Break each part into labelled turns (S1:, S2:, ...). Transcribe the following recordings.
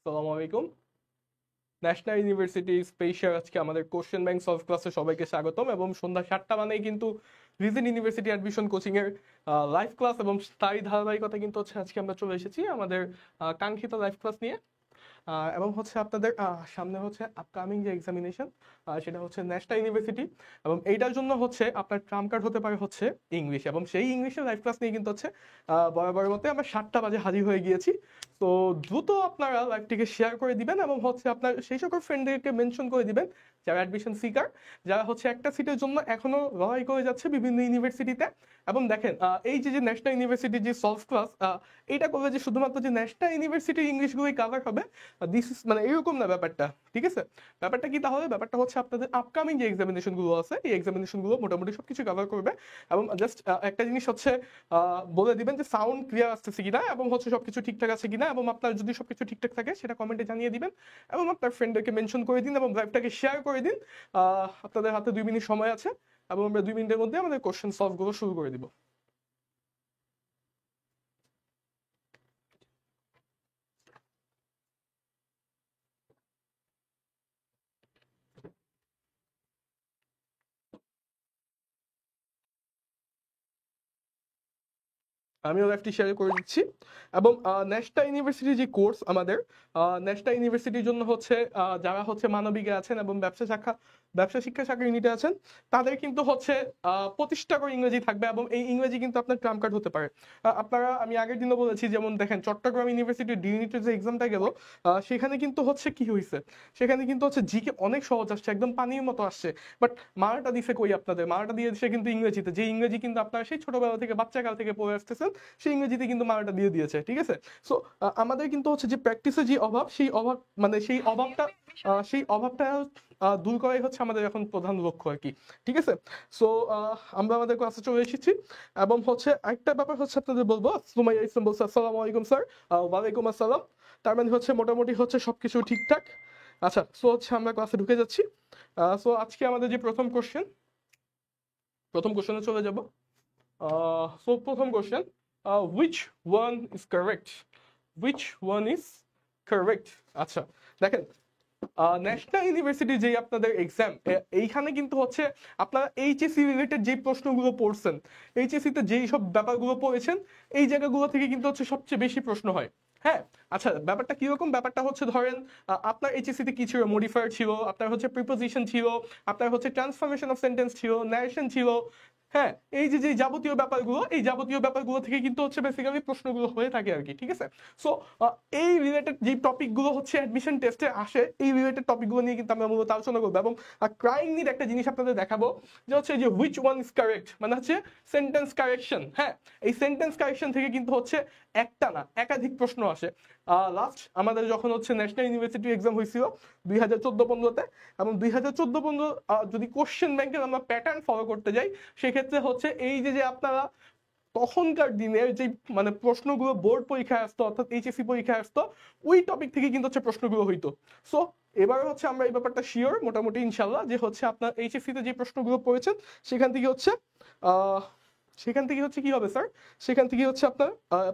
S1: আসসালামু আলাইকুম। National university special আজকে আমাদের কোশ্চেন ব্যাংক সলভ ক্লাসে সবাইকে স্বাগতম এবং সন্ধ্যা 7টা মানেই কিন্তু রিজন ইউনিভার্সিটি অ্যাডমিশন কোচিং এর লাইভ ক্লাস এবং তারই ধারাবাহিকতা কিন্তু হচ্ছে আজকে আমরা চলে এসেছি আমাদের কাঙ্ক্ষিত লাইভ ক্লাস নিয়ে। এবং হচ্ছে আপনাদের সামনে হচ্ছে আপকামিং যে এক্সামিনেশন সেটা হচ্ছে ন্যাশনাল ইউনিভার্সিটি এবং এইটার জন্য হচ্ছে আপনার ট্রাম কার্ড হতে পারে হচ্ছে ইংলিশ এবং সেই ইংলিশের লাইভ ক্লাস নিয়ে কিন্তু হচ্ছে বরাবরের মতে আমরা 7টা বাজে হাজির হয়ে গিয়েছি। তো দ্রুত আপনারা লাইভটিকে শেয়ার করে দিবেন এবং হচ্ছে আপনার সেই সকল ফ্রেন্ডদেরকে মেনশন করে দিবেন যারা অ্যাডমিশন সিকার, যারা হচ্ছে একটা সিটের জন্য এখনো লড়াই করে যাচ্ছে বিভিন্ন ইউনিভার্সিটিতে। এবং দেখেন এই যে ন্যাশনাল ইউনিভার্সিটির যে সলভ ক্লাস এইটা করলে যে শুধুমাত্র যে ন্যাশনাল ইউনিভার্সিটির ইংলিশগুলোই কাভার হবে দিস ইজ মানে এরকম না ব্যাপারটা, ঠিক আছে? ব্যাপারটা কি তাহলে? ব্যাপারটা হচ্ছে আপনাদের আপকামিং যে এক্সামিনেশন গুলো আছে এই এক্সামিনেশন গুলো মোটামুটি সবকিছু কভার করবে। এবং জাস্ট একটা জিনিস হচ্ছে বলে দিবেন যে সাউন্ড ক্লিয়ার আসতেছে কিনা এবং হচ্ছে সবকিছু ঠিকঠাক আছে কিনা, এবং আপনার যদি সবকিছু ঠিকঠাক থাকে সেটা কমেন্টে জানিয়ে দিবেন এবং আপনার ফ্রেন্ডদেরকে মেনশন করে দিন এবং লাইভটাকে শেয়ার করে দিন। আপনাদের হাতে 2 মিনিট সময় আছে এবং আমরা 2 মিনিটের মধ্যে আমাদের কোশ্চেন সলভ গুলো শুরু করে দিব। আমিও লাইভটি শেয়ার করে দিচ্ছি এবং ন্যাশনাল ইউনিভার্সিটির যে কোর্স আমাদের ন্যাশনাল ইউনিভার্সিটির জন্য হচ্ছে যারা হচ্ছে মানবিকে আছেন এবং ব্যবসা শিক্ষা শাখা ইউনিটে আছেন তাদের কিন্তু হচ্ছে 25টা করে ইংরেজি থাকবে এবং এই ইংরেজি কিন্তু আপনার ট্রাম কার্ড হতে পারে। আপনারা আমি আগের দিনও বলেছি, যেমন দেখেন চট্টগ্রাম ইউনিভার্সিটির ডি ইউনিটের যে এক্সামটা গেল সেখানে কিন্তু হচ্ছে কি হয়েছে, সেখানে কিন্তু হচ্ছে জিকে অনেক সহজ আসছে, একদম পানির মতো আসছে, বাট মারাটা দিছে কই আপনাদের, মারাটা দিয়েছে কিন্তু ইংরেজিতে, যে ইংরেজি কিন্তু আপনারা সেই ছোটবেলা থেকে বাচ্চাকাল থেকে পড়ে আসতেছেন সেই ইংরেজিতে কিন্তু মারাটা দিয়ে দিয়েছে, ঠিক আছে? সো আমাদের কিন্তু হচ্ছে যে প্র্যাকটিসের যে অভাব সেই অভাব মানে সেই অভাবটা দূর করাই হচ্ছে আমাদের এখন প্রধান লক্ষ্য আর কি, ঠিক আছে? সো আমরা আমাদের ক্লাসে চলে এসেছি এবং হচ্ছে একটা ব্যাপার হচ্ছে আপনাদের বলবো। সুমাইয়া ইসলাম বলছে আসসালামু আলাইকুম স্যার। ওয়ালাইকুম আসসালাম। তার মানে হচ্ছে মোটামুটি হচ্ছে সবকিছু ঠিকঠাক। আচ্ছা, সো হচ্ছে আমরা ক্লাসে ঢুকে যাচ্ছি। সো আজকে আমাদের যে প্রথম কোশ্চেনে চলে যাব। সো প্রথম question, which one is correct? which one is correct? আচ্ছা দেখেন, ন্যাশনাল ইউনিভার্সিটি যে আপনাদের এক্সাম এইখানে কিন্তু হচ্ছে আপনারা এইচএসসি রিলেটেড যে প্রশ্নগুলো পড়ছেন, এইচএসসি তে যেই সব ব্যাপারগুলো পড়েছেন এই জায়গাগুলো থেকে কিন্তু হচ্ছে সবচেয়ে বেশি প্রশ্ন হয়। হ্যাঁ, আচ্ছা ব্যাপারটা কিরকম? ব্যাপারটা হচ্ছে ধরেন আপনার এইচএসসি তে কি ছিল, মডিফায়ার ছিল, আপনার হচ্ছে প্রিপোজিশন ছিল, আপনার হচ্ছে ট্রান্সফরমেশন অফ সেন্টেন্স ছিল, ন্যারেশন ছিল। হ্যাঁ, এই যে যাবতীয় ব্যাপারগুলো থেকে কিন্তু হচ্ছে বেসিক্যালি প্রশ্নগুলো হয়ে থাকে আর কি, ঠিক আছে? সো এই রিলেটেড যে টপিকগুলো হচ্ছে অ্যাডমিশন টেস্টে আসে এই রিলেটেড টপিকগুলো নিয়ে কিন্তু আমরা মূলত আলোচনা করবো এবং ক্রাইং নিড একটা জিনিস আপনাদের দেখাবো যে হচ্ছে যে হুইচ ওয়ান ইজ কারেক্ট, মানে হচ্ছে সেন্টেন্স কারেকশন। হ্যাঁ, এই সেন্টেন্স কারেকশন থেকে কিন্তু হচ্ছে একটা না একাধিক প্রশ্ন আসে। লাস্ট আমাদের যখন হচ্ছে ন্যাশনাল ইউনিভার্সিটি এক্সাম হয়েছিল 2014-15-তে, এবং 2014-15 যদি কোশ্চেন ব্যাংকের আমরা প্যাটার্ন ফলো করতে যাই সেক্ষেত্রে হচ্ছে এই যে আপনারা তখনকার দিনের যে মানে প্রশ্নগুলো বোর্ড পরীক্ষায় আসতো অর্থাৎ এইচএসসি পরীক্ষায় আসতো ওই টপিক থেকে কিন্তু হচ্ছে প্রশ্নগুলো হইতো। সো এবার হচ্ছে আমরা এই ব্যাপারটা শিওর মোটামুটি ইনশাল্লাহ যে হচ্ছে আপনার এইচএসসি তে যে প্রশ্নগুলো পড়েছেন সেখান থেকে হচ্ছে কি হবে স্যার, সেখান থেকে হচ্ছে আপনার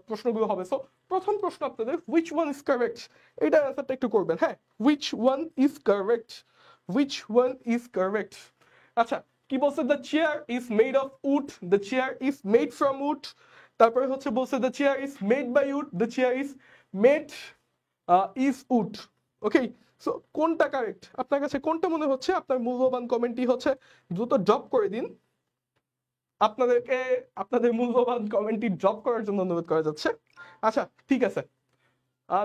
S1: প্রশ্নগুলো হবে। সো প্রথম প্রশ্ন আপনাদের হুইচ ওয়ান ইজ কারেক্ট, এইটার অ্যান্সারটা একটু করবেন। হ্যাঁ, which one is correct, which one is correct. আচ্ছা, কি বলছে? The chair is made of wood, the chair is made from wood. তারপরে হচ্ছে বলছে the chair is made by wood, the chair is made is wood. Okay, so কোনটা correct আপনার কাছে, কোনটা মনে হচ্ছে? আপনার মূল্যবান কমেন্টটি হচ্ছে দ্রুত ড্রপ করে দিন। আপনাদেরকে আপনাদের মূল্যবান কমেন্টটি ড্রপ করার জন্য অনুরোধ করা যাচ্ছে। আচ্ছা ঠিক আছে,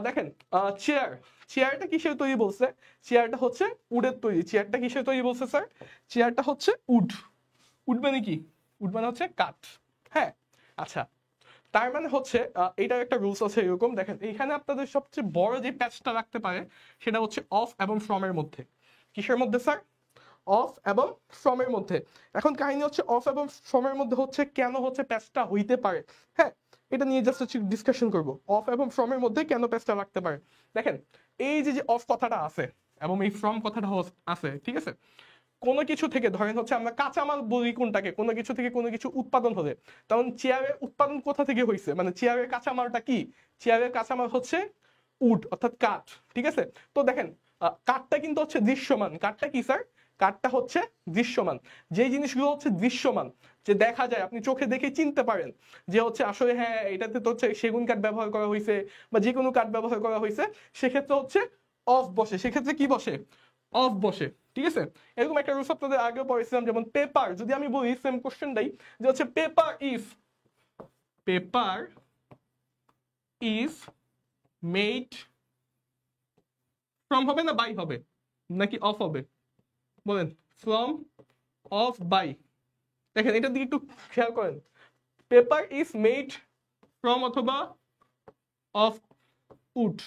S1: দেখেন চেয়ারটা কিসের তৈরি বলছে? চেয়ারটা হচ্ছে উডের তৈরি। চেয়ারটা কিসের তৈরি বলছে স্যার? চেয়ারটা হচ্ছে উড। উড মানে কি? উড মানে হচ্ছে কাঠ। হ্যাঁ, আচ্ছা তার মানে হচ্ছে এটার একটা রুলস আছে এরকম। দেখেন এখানে আপনাদের সবচেয়ে বড় যে প্যাচটা রাখতে পারে সেটা হচ্ছে অফ এবং ফ্রম এর মধ্যে। কিসের মধ্যে স্যার? অফ এবং ফ্রম এর মধ্যে। এখন কাহিনী হচ্ছে অফ এবং ফ্রম এর মধ্যে হচ্ছে কেন হচ্ছে প্যাচটা হইতে পারে। হ্যাঁ, এটা নিয়ে জাস্ট হচ্ছে ডিসকাশন করব, অফ এবং ফ্রম এর মধ্যে কেন প্যাচটা রাখতে পারে। দেখেন এই যে অফ কথাটা আছে এবং এই ফ্রম কথাটা আছে, ঠিক আছে? কোনো কিছু থেকে ধরেন হচ্ছে আমরা কাঁচামাল বলি কোনটাকে, কোনো কিছু থেকে কোনো কিছু উৎপাদন হলে, তখন চেয়ারের উৎপাদন কোথা থেকে হয়েছে, মানে চেয়ারের কাঁচামালটা কি? চেয়ারের কাঁচামাল হচ্ছে উড অর্থাৎ কাঠ, ঠিক আছে। তো দেখেন কাঠটা কিন্তু হচ্ছে দৃশ্যমান। কাঠটা কি স্যার? কাঠটা হচ্ছে দৃশ্যমান। যে জিনিসগুলো হচ্ছে দৃশ্যমান, যে দেখা যায়, আপনি চোখে দেখে চিনতে পারেন যে হচ্ছে আসলে হ্যাঁ এটাতে তো হচ্ছে সেগুন কাঠ ব্যবহার করা হয়েছে বা যে কোনো কাঠ ব্যবহার করা হয়েছে, সেক্ষেত্রে হচ্ছে অফ বসে। সেক্ষেত্রে কি বসে? অফ বসে, ঠিক আছে। এরকম একটা রুলস আপনাদের আগেও পড়েছিলাম, যেমন পেপার, যদি আমি বলি সেম কোশ্চেনটাই যে হচ্ছে পেপার ইজ মেড ফ্রম হবে না বাই হবে নাকি অফ হবে? বলেন। From, of, by. দেখেন এটার দিকে একটু খেয়াল করেন। পেপার ইজ মেড ফ্রম অথবা অফ উড।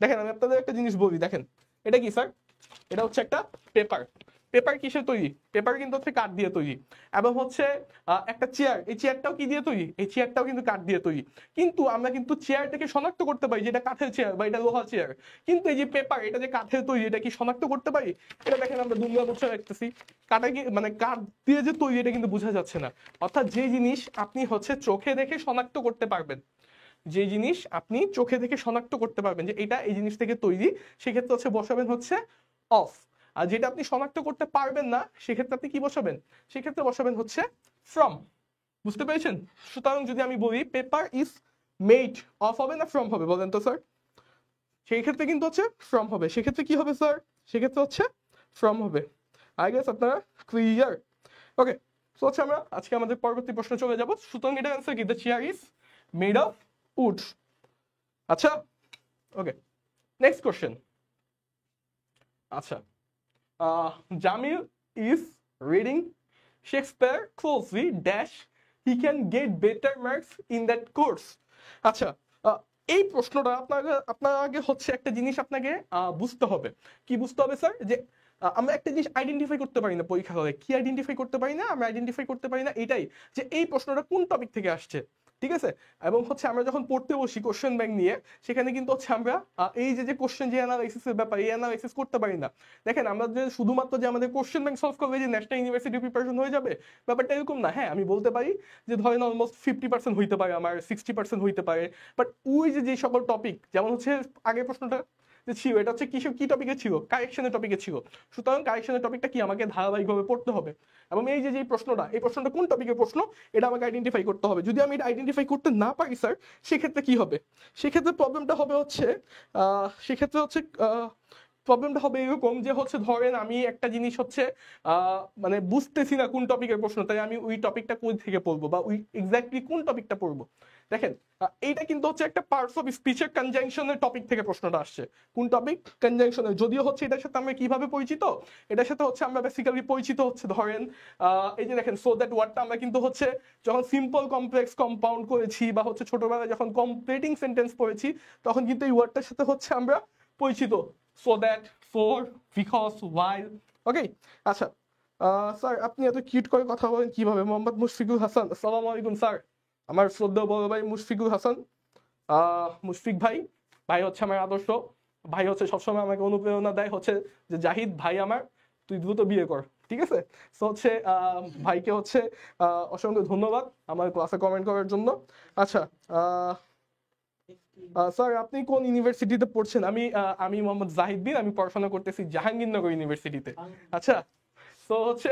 S1: দেখেন আমি আপনাদের একটা জিনিস বলি, দেখেন এটা কি স্যার? এটা হচ্ছে একটা পেপার। পেপার কিসের তৈরি? পেপার কিন্তু হচ্ছে কাঠ দিয়ে তৈরি। এবং হচ্ছে একটা চেয়ার, এই চেয়ারটাও কি দিয়ে তৈরি? এই চেয়ারটাও কিন্তু কাঠ দিয়ে তৈরি। কিন্তু আমরা কিন্তু চেয়ারটাকে শনাক্ত করতে পারি যে এটা কাঠের চেয়ার বা এটা লোহার চেয়ার। কিন্তু এই যে পেপার, এটা যে কাঠের তৈরি, এটা কি শনাক্ত করতে পারি? এটা দেখেন আমরা দুনিয়া বছর দেখতেছি কাটা কি মানে কাঠ দিয়ে যে তৈরি, এটা কিন্তু বোঝা যাচ্ছে না। অর্থাৎ যে জিনিস আপনি হচ্ছে চোখে দেখে শনাক্ত করতে পারবেন, যে জিনিস আপনি চোখে দেখে শনাক্ত করতে পারবেন যে এটা এই জিনিস থেকে তৈরি, সেক্ষেত্রে হচ্ছে বসাবেন হচ্ছে অফ। আর যেটা আপনি শনাক্ত করতে পারবেন না, সেক্ষেত্রে আপনি কি বসাবেন? সেক্ষেত্রে বসাবেন হচ্ছে ফ্রম। বুঝতে পেরেছেন? সুতরাং যদি আমি বলি পেপার ইজ মেড, অফ হবে না ফ্রম হবে? বলেন তো স্যার। সেই ক্ষেত্রে কিন্তু হচ্ছে ফ্রম হবে। সেক্ষেত্রে কি হবে স্যার? সেক্ষেত্রে হচ্ছে ফ্রম হবে। আই গেস আপনারা ক্লিয়ার? ওকে, তো হচ্ছে আমরা আজকে আমাদের পরবর্তী প্রশ্ন চলে যাব। সুতরাং এটা অ্যান্সার কি? The chair is made of would. আচ্ছা, ওকে, নেক্সট কোশ্চেন। আচ্ছা, Jamil is reading Shakespeare closely dash he can get better marks in that course. আচ্ছা, এই প্রশ্নটা আপনার আগে হচ্ছে একটা জিনিস আপনাকে বুঝতে হবে। কি বুঝতে হবে স্যার? যে আমরা একটা জিনিস আইডেন্টিফাই করতে পারি না পরীক্ষা হলে। কি আইডেন্টিফাই করতে পারি না? আমরা আইডেন্টিফাই করতে পারি না এটাই যে এই প্রশ্নটা কোন টপিক থেকে আসছে, ঠিক আছে। এবং হচ্ছে আমরা যখন পড়তে বসি কোশ্চেন ব্যাংক নিয়ে, সেখানে কিন্তু হচ্ছে আমরা এই যে কোশ্চেন যে অ্যানালাইসিসের ব্যাপার, এই অ্যানালাইসিস করতে পারি না। দেখেন আমরা যে শুধুমাত্র যে আমাদের কোশ্চেন ব্যাংক সলভ করবে যে ন্যাশনাল ইউনিভার্সিটি প্রিপারেশন হয়ে যাবে, ব্যাপারটা এরকম না। হ্যাঁ আমি বলতে পারি যে ধরেন অলমোস্ট 50% হইতে পারে, আমার 60% হইতে পারে, বাট ওই যে সকল টপিক, যেমন হচ্ছে আগের প্রশ্নটা যে ছিল, এটা হচ্ছে কি টপিকে ছিল? কারেকশনের টপিকে ছিল। সুতরাং কারেকশনের টপিকটা কি আমাকে ধারাবাহিকভাবে পড়তে হবে। এবং এই যে প্রশ্নটা, এই প্রশ্নটা কোন টপিকের প্রশ্ন, এটা আমাকে আইডেন্টিফাই করতে হবে। যদি আমি এটা আইডেন্টিফাই করতে না পারি স্যার, সেক্ষেত্রে কি হবে? সেক্ষেত্রে প্রবলেমটা হবে হচ্ছে প্রবলেমটা হবে এরকম যে হচ্ছে ধরেন আমি একটা জিনিস হচ্ছে মানে বুঝতেছি না কোন টপিকের প্রশ্ন, তাই আমি ওই টপিকটা কোন থেকে পড়বো বা ওই এক্স্যাক্টলি কোন টপিকটা পড়বো। দেখেন এইটা কিন্তু হচ্ছে একটা পার্টস অফ স্পিচের কনজাংশনের টপিক থেকে প্রশ্নটা আসছে। কোন টপিক? কনজাংশনের। যদিও হচ্ছে এটার সাথে আমরা কিভাবে পরিচিত, এটার সাথে হচ্ছে আমরা বেসিক্যালি পরিচিত হচ্ছে ধরেন এই যে দেখেন সো দ্যাট ওয়ার্ডটা আমরা কিন্তু হচ্ছে যখন সিম্পল কমপ্লেক্স কম্পাউন্ড করেছি বা হচ্ছে ছোটবেলায় যখন কমপ্লিটিং সেন্টেন্স পড়েছি, তখন কিন্তু এই ওয়ার্ডটার সাথে হচ্ছে আমরা পরিচিত। সো দ্যাট, ফর, বিকজ, ওয়াইল। ওকে, আচ্ছা স্যার আপনি এত কিউট করে কথা বলেন কিভাবে? মোহাম্মদ মুশফিকুল হাসান, আসসালামু আলাইকুম স্যার। আমার শ্রদ্ধেয় বড় ভাই মুশফিকুল হাসান, মুশফিক ভাই। ভাই হচ্ছে আমার আদর্শ ভাই, হচ্ছে সবসময় আমাকে অনুপ্রেরণা দেয় হচ্ছে যে জাহিদ ভাই আমার, তুই দ্রুত বিয়ে কর, ঠিক আছে। তো হচ্ছে ভাইকে হচ্ছে অসংখ্য ধন্যবাদ আমার ক্লাসে কমেন্ট করার জন্য। আচ্ছা স্যার আপনি কোন ইউনিভার্সিটিতে পড়ছেন? আমি মোহাম্মদ জাহিদ বিন, আমি পড়াশোনা করতেছি জাহাঙ্গীরনগর ইউনিভার্সিটিতে। আচ্ছা, তো হচ্ছে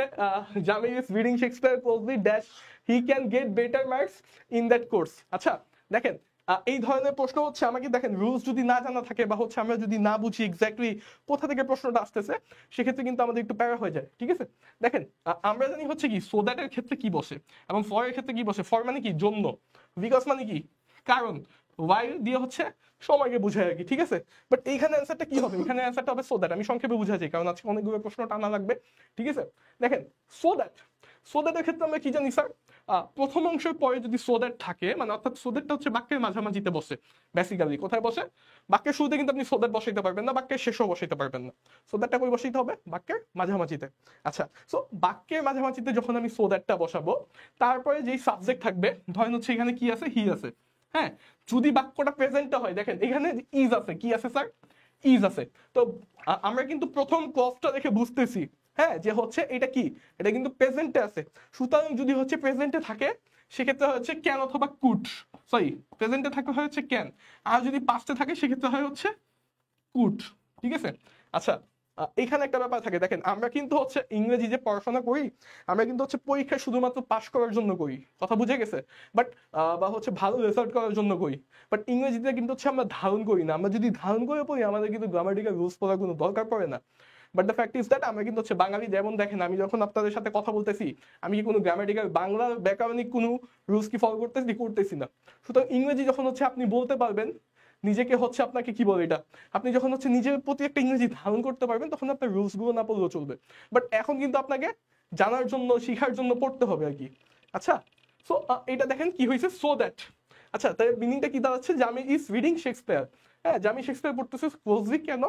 S1: Jamil is reading Shakespeare closely dash he can get better marks in that course. আচ্ছা দেখেন এই ধরনের প্রশ্ন হচ্ছে আমাকে, দেখেন রুলস যদি না জানা থাকে বা হচ্ছে আমরা যদি না বুঝি এক্স্যাক্টলি কোথা থেকে প্রশ্নটা আসতেছে, সেক্ষেত্রে কিন্তু আমাদের একটু প্যারা হয়ে যায়, ঠিক আছে। দেখেন আমরা জানি হচ্ছে কি সো দ্যাটের ক্ষেত্রে কি বসে এবং ফর এর ক্ষেত্রে কি বসে। ফর মানে কি? জন্য। বিকজ মানে কি? কারণ। ওয়াই দিয়ে হচ্ছে সময়কে বোঝায় আর কি, ঠিক আছে। বাট এইখানে অ্যান্সারটা কি হবে? এখানে অ্যান্সারটা হবে সো দ্যাট। আমি সংক্ষেপে বুঝাচ্ছি কারণ আজকে অনেকগুলো প্রশ্ন টানা লাগবে, ঠিক আছে। দেখেন সো দ্যাট, সো দ্যাটের ক্ষেত্রে আমরা কি জানি স্যার? প্রথম অংশের পরে যদি সো দ্যাট থাকে, মানে অর্থাৎ সো দ্যাটটা হচ্ছে বাক্যের মাঝামাঝিতে বসে। বেসিক্যালি কোথায় বসে? বাক্যের শুরুতে কিন্তু আপনি সো দ্যাট বসাইতে পারবেন না, বাক্যের শেষেও বসাইতে পারবেন না। সো দ্যাটটা কই বসাইতে হবে? বাক্যের মাঝামাঝিতে। আচ্ছা, সো বাক্যের মাঝামাঝিতে যখন আমি সো দ্যাটটা বসাবো, তারপরে যেই সাবজেক্ট থাকবে, ধরেন হচ্ছে এখানে কি আছে? হি আছে। হ্যাঁ, যদি বাক্যটা প্রেজেন্টটা হয়, দেখেন এখানে ইজ আছে। কি আছে স্যার? ইজ আছে। তো আমরা কিন্তু প্রথম ক্লজটা দেখে বুঝতেছি হ্যাঁ, যে হচ্ছে এটা কি, এটা কিন্তু প্রেজেন্টে আছে, সুতরাং যদি হচ্ছে প্রেজেন্টে থাকে সেক্ষেত্রে হচ্ছে ক্যান অথবা কুড, সরি প্রেজেন্টে থাকলে হয় হচ্ছে ক্যান, আর যদি পাস্টে থাকে সেক্ষেত্রে হয় হচ্ছে কুড। ঠিক আছে। আচ্ছা, এখানে একটা ব্যাপার থাকে, দেখেন আমরা কিন্তু হচ্ছে ইংরেজি যে পড়াশোনা করি আমরা কিন্তু হচ্ছে পরীক্ষা শুধুমাত্র পাশ করার জন্য করি, কথা বুঝে গেছে, বাট বা হচ্ছে ভালো রেজাল্ট করার জন্য করি, বাট ইংরেজিতে কিন্তু হচ্ছে আমরা ধারণ করি না, আমরা যদি ধারণ করে পড়ি আমাদের কিন্তু গ্রামাটিক্যাল রুলস পড়ার কোনো দরকার পড়ে না। But the fact is that আমরা কিন্তু হচ্ছে বাঙালি, যেমন দেখেন আমি যখন আপনাদের সাথে কথা বলতেছি আমি কি কোনো গ্রামাটিক্যাল বাংলা ব্যাকরণিক কোনো রুলস কি ফলো করতেছি না। সুতরাং ইংরেজি যখন হচ্ছে আপনি বলতে পারবেন নিজেকে হচ্ছে আপনাকে কি বলে এটা, আপনি যখন হচ্ছে নিজের প্রতি একটা ইংরেজি ধারণ করতে পারবেন তখন আপনার রুলস গুলো না পড়লেও চলবে, বাট এখন কিন্তু আপনাকে জানার জন্য শিখার জন্য পড়তে হবে আর কি। আচ্ছা, সো এটা দেখেন কি হয়েছে, সো দ্যাট, আচ্ছা তার মিনিংটা কি দাঁড়াচ্ছে, জামি ইজ রিডিং শেক্সপিয়ার, হ্যাঁ জামি শেক্সপিয়ার পড়তেছে ক্লোজলি, কেন,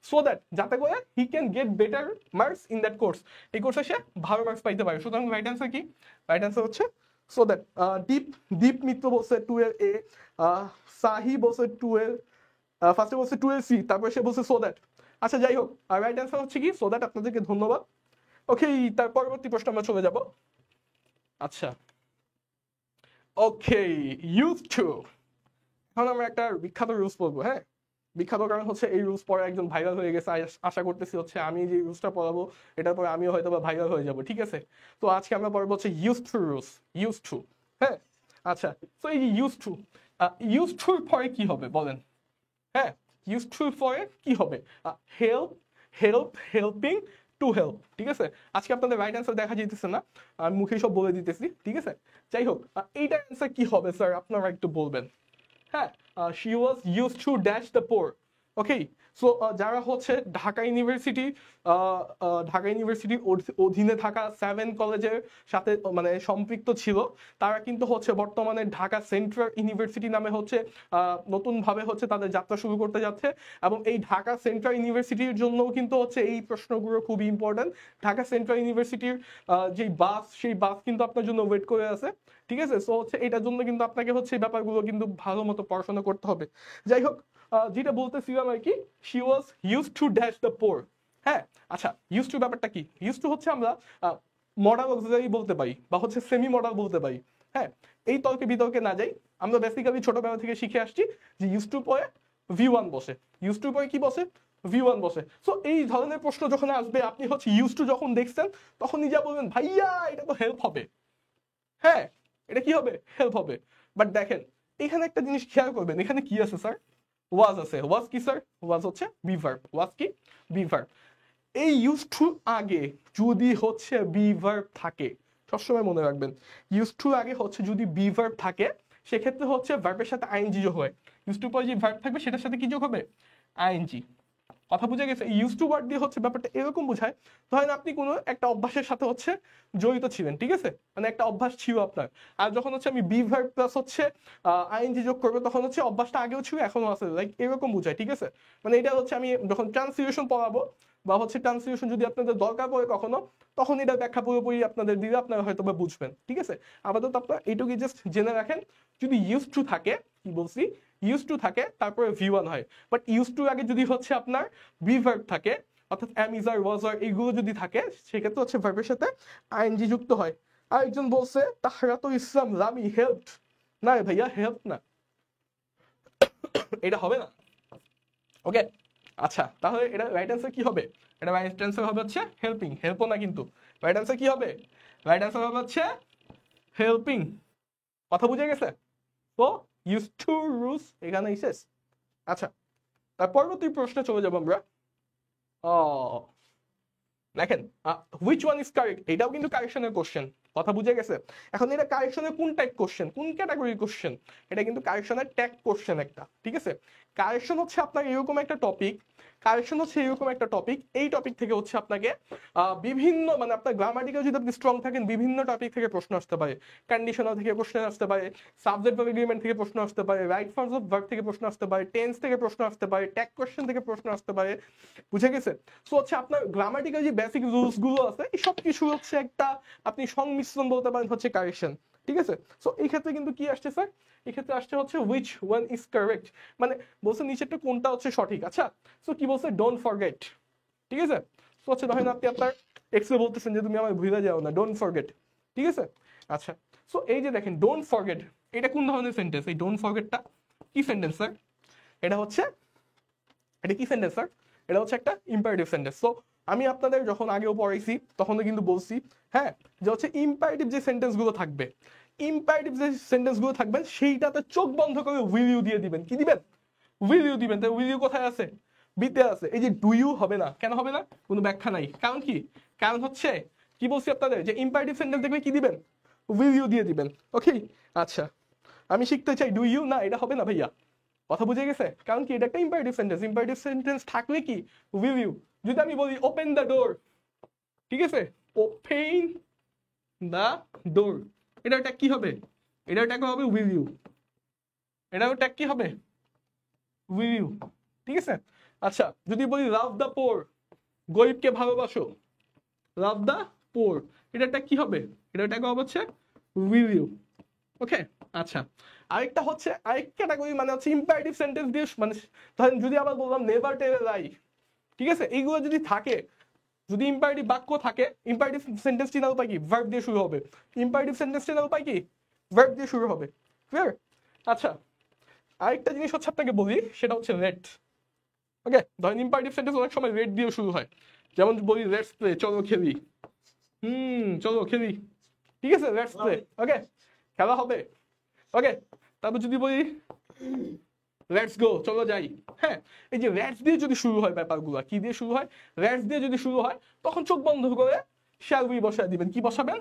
S1: সো দ্যাট যাতে করে he can get better marks in that course, এই কোর্সে সে ভালো মার্কস পাইতে পারে। সুতরাং রাইট অ্যান্সার কি, রাইট অ্যান্সার হচ্ছে সো দ্যাট। দীপ মিত্র বলছে 2 এ, সাহি বলছে 2 এ, ফার্স্টে বলছে 2 এ সি, তারপরে সে বলছে সো দ্যাট। আচ্ছা যাই হোক, রাইট অ্যান্সার হচ্ছে কি সো দ্যাট, আপনাদেরকে ধন্যবাদ। ওকে, তার পরবর্তী প্রশ্ন আমরা চলে যাব। আচ্ছা ওকে, ইউজ টু, এখন আমরা একটা বিখ্যাত রুলস পড়বো, হ্যাঁ বিখ্যাত কারণ হচ্ছে এই রুলস পরে একজন ভাইরাল হয়ে গেছে, আশা করতেছি হচ্ছে আমি যে রুলসটা পড়াবো এটার পরে আমিও হয়তো বা ভাইরাল হয়ে যাব, ঠিক আছে। তো আজকে আমরা পড়বো হচ্ছে use to rules, use to, হ্যাঁ। আচ্ছা, তো এই ইউজ টুর পরে কি হবে বলেন, হ্যাঁ ইউজ টুর পরে কি হবে, হেল্প, হেল্পিং, টু হেল্প, ঠিক আছে। আজকে আপনাদের রাইট অ্যান্সার দেখা যেতেছে না, আমি মুখে সব বলে দিতেছি, ঠিক আছে। যাই হোক, এইটার অ্যান্সার কি হবে স্যার আপনারা একটু বলবেন। হ্যাঁ, she was used to dash the poor. Okay, so যারা হচ্ছে ঢাকা ইউনিভার্সিটির অধীনে থাকা 7 কলেজের সাথে মানে সম্পৃক্ত ছিল, তারা কিন্তু হচ্ছে বর্তমানে ঢাকা সেন্ট্রাল ইউনিভার্সিটি নামে হচ্ছে নতুন ভাবে হচ্ছে তাদের যাত্রা শুরু করতে যাচ্ছে, এবং এই ঢাকা সেন্ট্রাল ইউনিভার্সিটির জন্য কিন্তু হচ্ছে এই প্রশ্নগুলো খুবই ইম্পর্টেন্ট। ঢাকা সেন্ট্রাল ইউনিভার্সিটির যে বাস, সেই বাস কিন্তু আপনার জন্য ওয়েট করে আছে, ঠিক আছে। সো হচ্ছে এটার জন্য কিন্তু আপনাকে হচ্ছে এই ব্যাপারগুলো কিন্তু ভালো মতো পড়াশোনা করতে হবে। যাই হোক, যেটা বলতেছিলাম আর কি, she was use to dash the poor, হ্যাঁ। আচ্ছা, ইউজ টু ব্যাপারটা কি, ইউজ টু হচ্ছে আমরা মডাল অক্সিলারি বলতে পারি বা হচ্ছে সেমি মডাল বলতে পারি, হ্যাঁ। এই তর্কে বিতর্কে না যাই, আমরা বেসিক্যালি ছোটবেলা থেকে শিখে আসছি যে ইউজ টু পরে V1 বসে, ইউজ টু পরে কি বসে, V1 বসে। সো এই ধরনের প্রশ্ন যখন আসবে আপনি হচ্ছে ইউজ টু যখন দেখছেন তখন নিজে বলবেন ভাইয়া এটা তো হেল্প হবে, হ্যাঁ এটা কি হবে, হেল্প হবে। বাট দেখেন এখানে একটা জিনিস খেয়াল করবেন, এখানে কি আছে স্যার, ওয়াজ আছে। ওয়াজ কি স্যার, ওয়াজ হচ্ছে বি ভার্ব, ওয়াজ কি বি ভার্ব। এই ইউজ টু আগে যদি হচ্ছে বি ভার্ব থাকে, সবসময় মনে রাখবেন ইউজ টু আগে হচ্ছে যদি বি ভার্ব থাকে সেক্ষেত্রে হচ্ছে ভার্বের সাথে আইএনজি যোগ হয়, ইউজ টু পরে যে ভার্ব থাকবে সেটার সাথে কি যোগ হবে, আইএনজি। কথা বুঝে গেছে। ইউজ টু ওয়ার্ড দিয়ে হচ্ছে ব্যাপারটা এরকম বোঝায়, ধরেন আপনি কোনো একটা অভ্যাসের সাথে হচ্ছে জড়িত ছিলেন, ঠিক আছে, মানে একটা অভ্যাস ছিল আপনার, আর যখন হচ্ছে আমি বি ভার্ব প্লাস হচ্ছে আইএনজি যোগ করবো তখন হচ্ছে অভ্যাসটা আগেও ছিল এখনো আছে, লাইক এরকম বোঝায়, ঠিক আছে। মানে এটা হচ্ছে আমি যখন ট্রান্সলেশন পড়াবো বা হচ্ছে ট্রান্সলেশন যদি আপনাদের দরকার পড়ে কখনো, তখন এটা ব্যাখ্যা পুরোপুরি আপনাদের দিলে আপনারা হয়তো বা বুঝবেন, ঠিক আছে। আপাতত আপনারা এইটুকুই জাস্ট জেনে রাখেন, যদি ইউজ টু থাকে, কি বলছি, ইউজ টু থাকে তারপরে V1 হয়, বাট ইউজ টু আগে যদি হচ্ছে আপনার বি ভার্ব থাকে অর্থাৎ এম ইজ আর ওয়াজ আর এইগুলো যদি থাকে সেক্ষেত্রে হচ্ছে ভার্বের সাথে আইএনজি যুক্ত হয়। আরেকজন বলছে তাহরাত ইসলাম রামি হেল্প, না রে ভাইয়া হেল্প না, এটা হবে না। ওকে, আচ্ছা তাহলে এটা রাইট অ্যান্সার কি হবে, এটা রাইট অ্যান্সার হবে হচ্ছে হেল্পিং, হেল্পও না কিন্তু, রাইট অ্যান্সার কি হবে, রাইট অ্যান্সার হবে হচ্ছে হেল্পিং। কথা বুঝে গেছে। তো ইউজ টু রুলস এখানেই শেষ। আচ্ছা, তার পরবর্তী প্রশ্নে চলে যাবো আমরা। দেখেন হুইচ ওয়ান ইজ কারেক্ট, এটাও কিন্তু কারেকশনের কোশ্চেন, কথা বুঝে গেছে। এখন এটা কারেকশনের কোন টাইপ কোশ্চেন, কোন ক্যাটাগরির কোশ্চেন, এটা কিন্তু কারেকশনের ট্যাগ কোশ্চেন একটা, ঠিক আছে। কারেকশন হচ্ছে আপনার এরকম একটা টপিক, কারেকশন হচ্ছে এরকম একটা টপিক, এই টপিক থেকে হচ্ছে আপনাকে বিভিন্ন মানে আপনার গ্রামাটিক্যাল যদি আপনি স্ট্রং থাকেন বিভিন্ন টপিক থেকে প্রশ্ন আসতে পারে, কন্ডিশনাল থেকে প্রশ্ন আসতে পারে, সাবজেক্ট ভার্ব এগ্রিমেন্ট থেকে প্রশ্ন আসতে পারে, রাইট ফর্মস অফ ভার্ব থেকে প্রশ্ন আসতে পারে, টেন্স থেকে প্রশ্ন আসতে পারে, ট্যাগ কোশ্চেন থেকে প্রশ্ন আসতে পারে, বুঝে গেছে। সো হচ্ছে আপনার গ্রামাটিক্যাল যে বেসিক রুলস গুলো আছে এই সব কিছু হচ্ছে একটা আপনি সংমিশ্রণ বলতে পারেন হচ্ছে কারেকশন, ঠিক আছে। সো এই ক্ষেত্রে কিন্তু কি আসছে স্যার, এই ক্ষেত্রে আসছে হচ্ছে হুইচ ওয়ান ইজ কারেক্ট, মানে বলছে নিচেরটা কোনটা হচ্ছে সঠিক। আচ্ছা, সো কি বলছে, ডোন্ট ফরগেট, ঠিক আছে। সো হচ্ছে ধরেন আপনি আপনার এক্স বলতেছেন যে তুমি আমার ভুলে যাও না, ডোন্ট ফরগেট, ঠিক আছে। আচ্ছা, সো এই যে দেখেন ডোন্ট ফরগেট, এটা কোন ধরনের সেন্টেন্স? এই ডোন্ট ফরগেটটা কি সেন্টেন্স স্যার? এটা হচ্ছে, এটা কি সেন্টেন্স স্যার? এটা হচ্ছে একটা ইম্পারেটিভ সেন্টেন্স। সো আমি আপনাদের যখন আগেও পড়াইছি তখনও কিন্তু বলছি, হ্যাঁ, যে হচ্ছে ইম্পারেটিভ যে সেন্টেন্সগুলো থাকবে, ইম্পারেটিভ যে সেন্টেন্সগুলো থাকবে সেইটাতে চোখ বন্ধ করে উইল ইউ দিয়ে দিবেন। কি দিবেন? উইল ইউ দিবেন। তাই উইল ইউ কোথায় আছে? বিতে আছে। এই যে ডু ইউ হবে না, কেন হবে না? কোনো ব্যাখ্যা নাই। কারণ কি? কারণ হচ্ছে কি বলছি আপনাদের, যে ইম্পারেটিভ সেন্টেন্স দেখবে কি দিবেন? উইল ইউ দিয়ে দিবেন। ওকে, আচ্ছা, আমি শিখতে চাই ডু ইউ, না এটা হবে না ভাইয়া, কথা বুঝে গেছে? কারণ কি, এটা একটা ইম্পারেটিভ সেন্টেন্স, ইম্পারেটিভ সেন্টেন্স থাকলে কি উইল ইউ। যদি আমি বলি ওপেন দ্য ডোর, ঠিক আছে, ওপেন দ্য ডোর, এটা ট্যাগ কি হবে? এটা ট্যাগ হবে উইল ইউ, এটাও ট্যাগ কি হবে? উইল ইউ, ঠিক আছে। আচ্ছা, যদি বলি লাভ দ্য পোর, গরিবকে ভালোবাসো, লাভ দ্য পোর, এটা ট্যাগ কি হবে? এটা ট্যাগ হবে হচ্ছে উইল ইউ। ওকে, আচ্ছা, আরেকটা হচ্ছে আরেক ক্যাটাগরি, মানে হচ্ছে ইম্পারেটিভ সেন্টেন্স দিয়ে, মানে ধরেন যদি আবার বললাম নেভার টেল এ লাই, ঠিক আছে, এইগুলো যদি থাকে, যদি ইম্পারেটিভ বাক্য থাকে, ইম্পারেটিভ সেন্টেন্স চিনাল পাই কি? ভার্ব দিয়ে শুরু হবে। ইম্পারেটিভ সেন্টেন্স চিনাল পাই কি? ভার্ব দিয়ে শুরু হবে। ক্লিয়ার? আচ্ছা, আরেকটা জিনিস হচ্ছে আপনাকে বলি, সেটা হচ্ছে লেট। ওকে, ধরেন ইম্পারেটিভ সেন্টেন্স অনেক সময় লেট দিয়ে শুরু হয়, যেমন বলি লেটস প্লে, চলো খেলি, চলো খেলি, ঠিক আছে, লেটস প্লে, ওকে, খেলা হবে। ওকে, তারপর যদি বলি লেটস গো, চলো যাই, হ্যাঁ, এই যে লেটস দিয়ে যদি শুরু হয় ব্যাপারগুলো, কি দিয়ে শুরু হয়? লেটস দিয়ে যদি শুরু হয়, তখন চোখ বন্ধ করে শ্যাল উই বসায় দিবেন। কি বসাবেন?